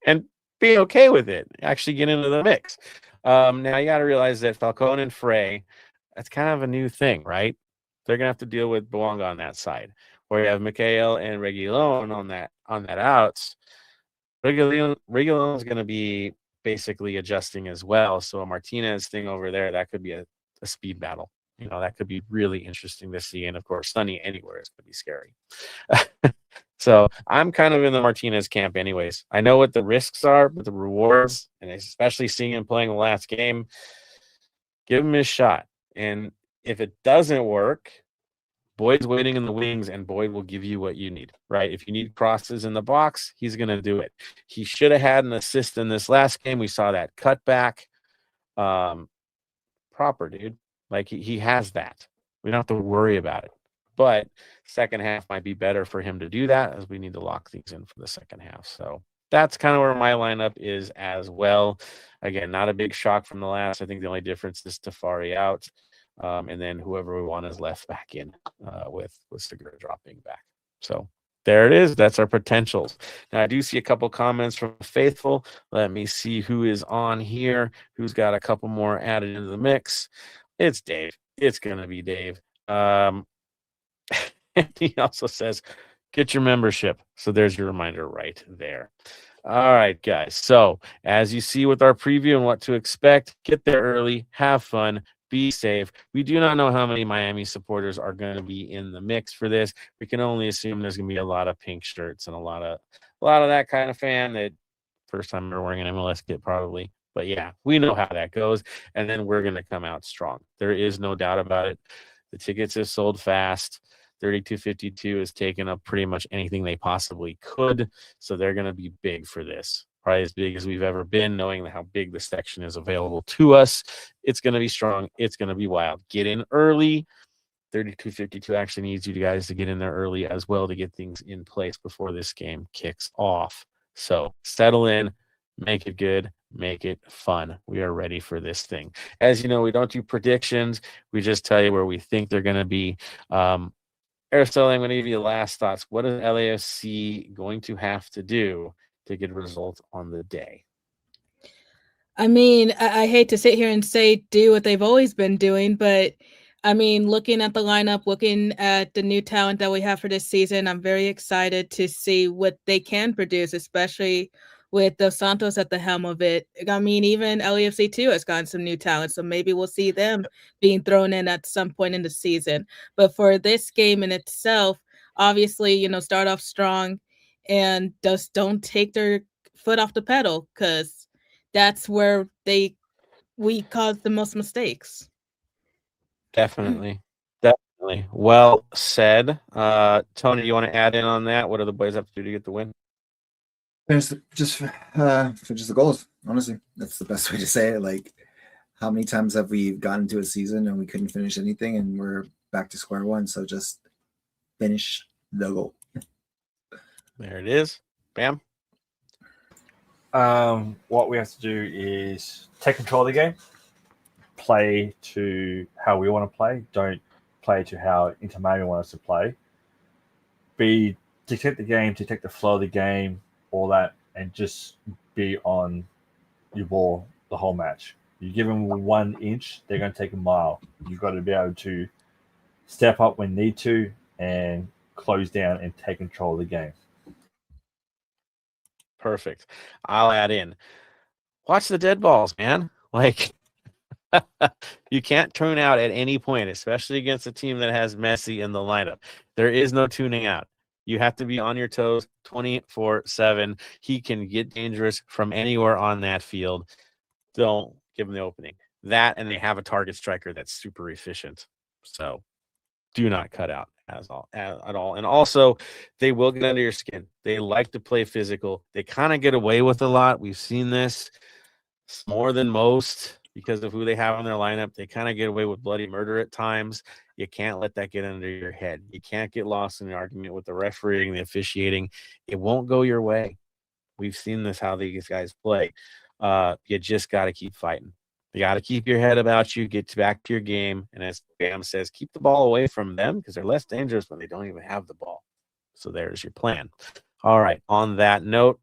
S2: and be okay with it. Actually get into the mix. Now you got to realize that Falcone and Frey, that's kind of a new thing, right? They're gonna have to deal with Bouanga on that side, where you have Mikhail and Reguilon on that outs. Reguilon is gonna be basically adjusting as well. So a Martinez thing over there, that could be a speed battle. That could be really interesting to see. And of course, Sunny anywhere is gonna be scary. So I'm kind of in the Martinez camp anyways. I know what the risks are, but the rewards, and especially seeing him playing the last game, give him his shot. And if it doesn't work, Boyd's waiting in the wings, and Boyd will give you what you need, right? If you need crosses in the box, he's going to do it. He should have had an assist in this last game. We saw that cutback. Proper, dude. Like, he has that. We don't have to worry about it. But second half might be better for him to do that, as we need to lock things in for the second half. So that's kind of where my lineup is as well. Again, not a big shock from the last. I think the only difference is Tafari out. And then whoever we want is left back in with Segura dropping back. So there it is. That's our potentials. Now, I do see a couple comments from Faithful. Let me see who is on here, who's got a couple more added into the mix. It's Dave. It's going to be Dave. And he also says, get your membership. So there's your reminder right there. All right, guys. So as you see with our preview and what to expect, get there early, have fun, be safe. We do not know how many Miami supporters are going to be in the mix for this. We can only assume there's going to be a lot of pink shirts and a lot of that kind of fan that first time they're wearing an MLS kit probably. But yeah, we know how that goes. And then we're going to come out strong. There is no doubt about it. The tickets have sold fast. 3252 has taken up pretty much anything they possibly could. So they're going to be big for this. Probably as big as we've ever been, knowing how big the section is available to us. It's going to be strong. It's going to be wild. Get in early. 3252 actually needs you guys to get in there early as well to get things in place before this game kicks off. So settle in, make it good, make it fun. We are ready for this thing. As you know, we don't do predictions. We just tell you where we think they're going to be. Aristotle, I'm going to give you last thoughts. What is LAFC going to have to do to get a result on the day?
S4: I mean, I hate to sit here and say do what they've always been doing, but I mean, looking at the lineup, looking at the new talent that we have for this season, I'm very excited to see what they can produce, especially with Dos Santos at the helm of it. I mean, even LAFC 2 has gotten some new talent, so maybe we'll see them being thrown in at some point in the season. But for this game in itself, obviously, start off strong and just don't take their foot off the pedal, because that's where we cause the most mistakes.
S2: Definitely. Definitely. Well said. Tony, you want to add in on that? What do the boys have to do to get the win?
S3: Finish the goals. Honestly, that's the best way to say it. Like, how many times have we gotten to a season and we couldn't finish anything, and we're back to square one? So just finish the goal.
S2: There it is. Bam.
S5: What we have to do is take control of the game, play to how we want to play. Don't play to how Inter Miami want us to play. Dictate the game, dictate the flow of the game, all that, and just be on your ball the whole match. You give them 1 inch, they're going to take a mile. You've got to be able to step up when need to and close down and take control of the game.
S2: Perfect. I'll add in. Watch the dead balls, man. Like, you can't tune out at any point, especially against a team that has Messi in the lineup. There is no tuning out. You have to be on your toes 24/7. He can get dangerous from anywhere on that field. Don't give him the opening. That, and they have a target striker that's super efficient. So do not cut out at all. And also, they will get under your skin. They like to play physical. They kind of get away with a lot. We've seen this more than most because of who they have on their lineup. They kind of get away with bloody murder at times. You can't let that get under your head. You can't get lost in an argument with the refereeing, the officiating. It won't go your way. We've seen this, how these guys play. You just got to keep fighting. You got to keep your head about you, get back to your game. And as Bam says, keep the ball away from them because they're less dangerous when they don't even have the ball. So there's your plan. All right. On that note,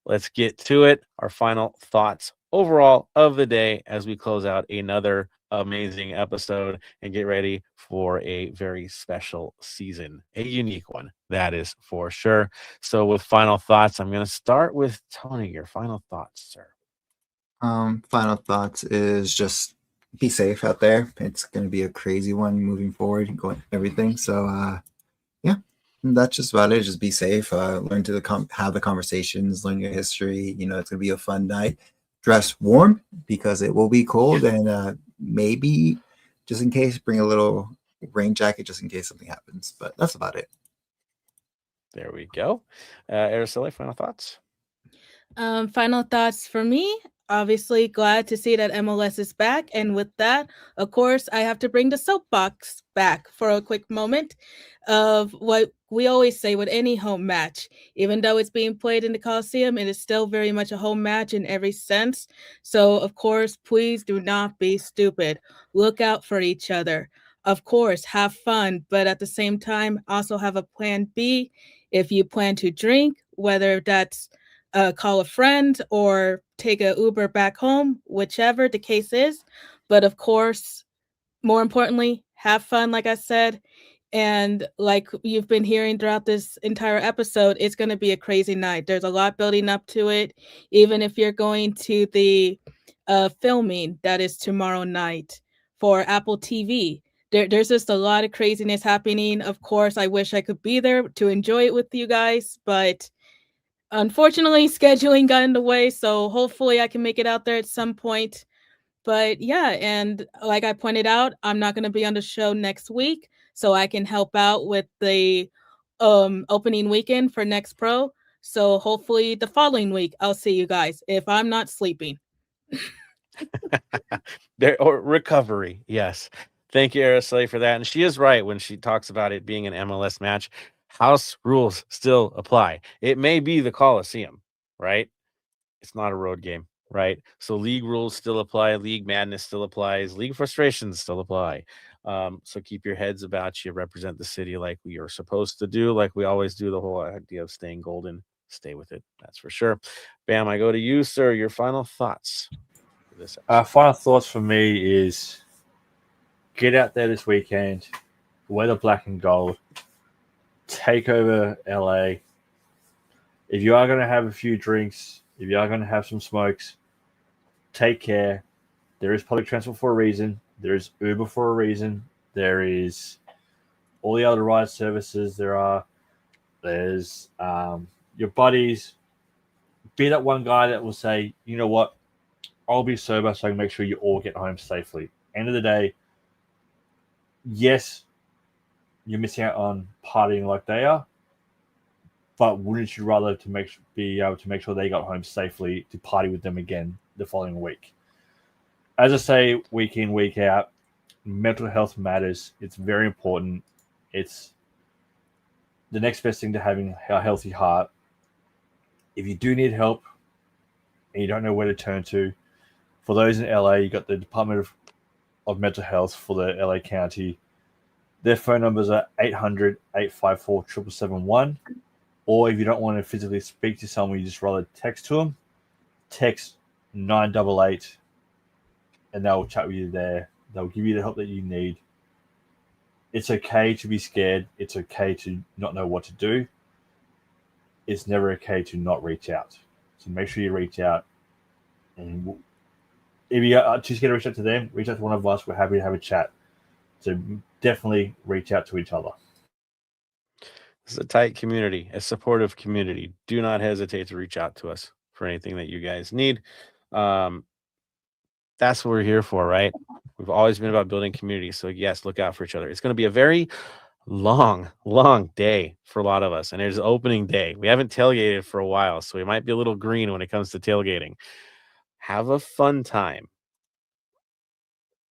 S2: let's get to it. Our final thoughts overall of the day as we close out another amazing episode and get ready for a very special season, a unique one, that is for sure. So, with final thoughts, I'm going to start with Tony. Your final thoughts, sir.
S3: Final thoughts is just be safe out there. It's going to be a crazy one moving forward, going everything. So, yeah, that's just about it. Just be safe. Learn to have the conversations. Learn your history. It's gonna be a fun night. Dress warm because it will be cold, and maybe just in case, bring a little rain jacket just in case something happens. But that's about it.
S2: There we go. Araceli, final thoughts.
S4: Final thoughts for me. Obviously, glad to see that MLS is back. And with that, of course, I have to bring the soapbox back for a quick moment of what we always say with any home match. Even though it's being played in the Coliseum, it is still very much a home match in every sense. So, of course, please do not be stupid. Look out for each other. Of course, have fun, but at the same time, also have a plan B if you plan to drink, whether that's call a friend or take a Uber back home, whichever the case is. But of course, more importantly, have fun, like I said. And like you've been hearing throughout this entire episode, it's going to be a crazy night. There's a lot building up to it. Even if you're going to the filming that is tomorrow night for Apple TV, there's just a lot of craziness happening. Of course, I wish I could be there to enjoy it with you guys, but unfortunately, scheduling got in the way, so hopefully I can make it out there at some point. But yeah, and like I pointed out, I'm not going to be on the show next week, so I can help out with the opening weekend for Next Pro. So hopefully the following week I'll see you guys if I'm not sleeping.
S2: Or recovery, yes. Thank you, Araceli, for that. And she is right when she talks about it being an MLS match. House rules still apply. It may be the Coliseum, right? It's not a road game, right? So league rules still apply. League madness still applies. League frustrations still apply. So keep your heads about you. Represent the city like we are supposed to do, like we always do. The whole idea of staying golden. Stay with it. That's for sure. Bam, I go to you, sir. Your final thoughts for this episode.
S5: Final thoughts for me is get out there this weekend, wear the black and gold, take over LA. If you are going to have a few drinks, if you are going to have some smokes, take care. There is public transport for a reason. There is Uber for a reason. There is all the other ride services. There's your buddies. Be that one guy that will say, you know what, I'll be sober so I can make sure you all get home safely. End of the day, yes, you're missing out on partying like they are, but wouldn't you rather be able to make sure they got home safely to party with them again the following week? As I say, week in, week out, mental health matters. It's very important. It's the next best thing to having a healthy heart. If you do need help and you don't know where to turn to, for those in LA, you got the Department of Mental Health for the LA County. Their phone numbers are 800-854-7771. Or if you don't want to physically speak to someone, you just rather text to them, text 988 and they'll chat with you there. They'll give you the help that you need. It's okay to be scared. It's okay to not know what to do. It's never okay to not reach out. So make sure you reach out. And if you are too scared to reach out to them, reach out to one of us. We're happy to have a chat. So definitely reach out to each other.
S2: It's a tight community, a supportive community. Do not hesitate to reach out to us for anything that you guys need. That's what we're here for, right? We've always been about building community. So yes, look out for each other. It's going to be a very long day for a lot of us. And it's opening day. We haven't tailgated for a while, so we might be a little green when it comes to tailgating. Have a fun time.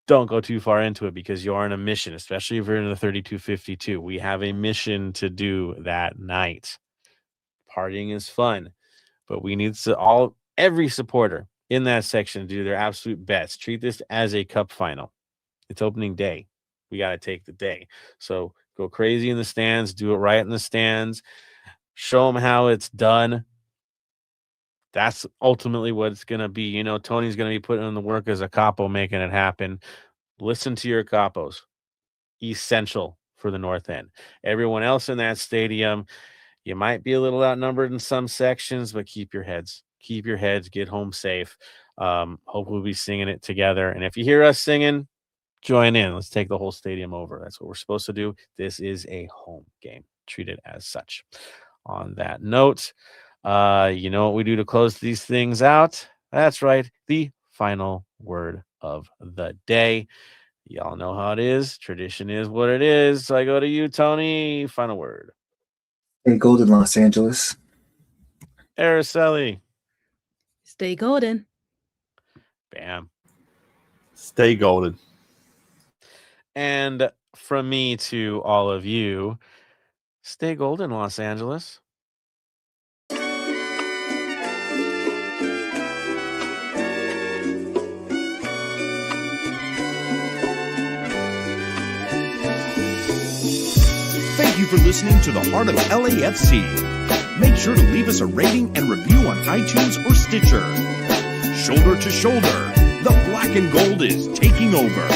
S2: Don't go too far into it because you are on a mission, especially if you're in the 3252. We have a mission to do that night. Partying is fun, but we need to every supporter in that section to do their absolute best. Treat this as a cup final. It's opening day. We got to take the day. So go crazy in the stands. Do it right in the stands. Show them how it's done. That's ultimately what it's going to be. You know, Tony's going to be putting in the work as a capo, making it happen. Listen to your capos. Essential for the North End. Everyone else in that stadium, you might be a little outnumbered in some sections, but keep your heads. Keep your heads. Get home safe. Hopefully we'll be singing it together. And if you hear us singing, join in. Let's take the whole stadium over. That's what we're supposed to do. This is a home game. Treat it as such. On that note, you know what we do to close these things out? That's right. The final word of the day. Y'all know how it is. Tradition is what it is. So I go to you, Tony. Final word.
S3: Stay golden, Los Angeles.
S2: Araceli.
S4: Stay golden.
S2: Bam.
S5: Stay golden.
S2: And from me to all of you, stay golden, Los Angeles.
S1: Thank you for listening to the Heart of LAFC. Make sure to leave us a rating and review on iTunes or Stitcher. Shoulder to shoulder, the black and gold is taking over.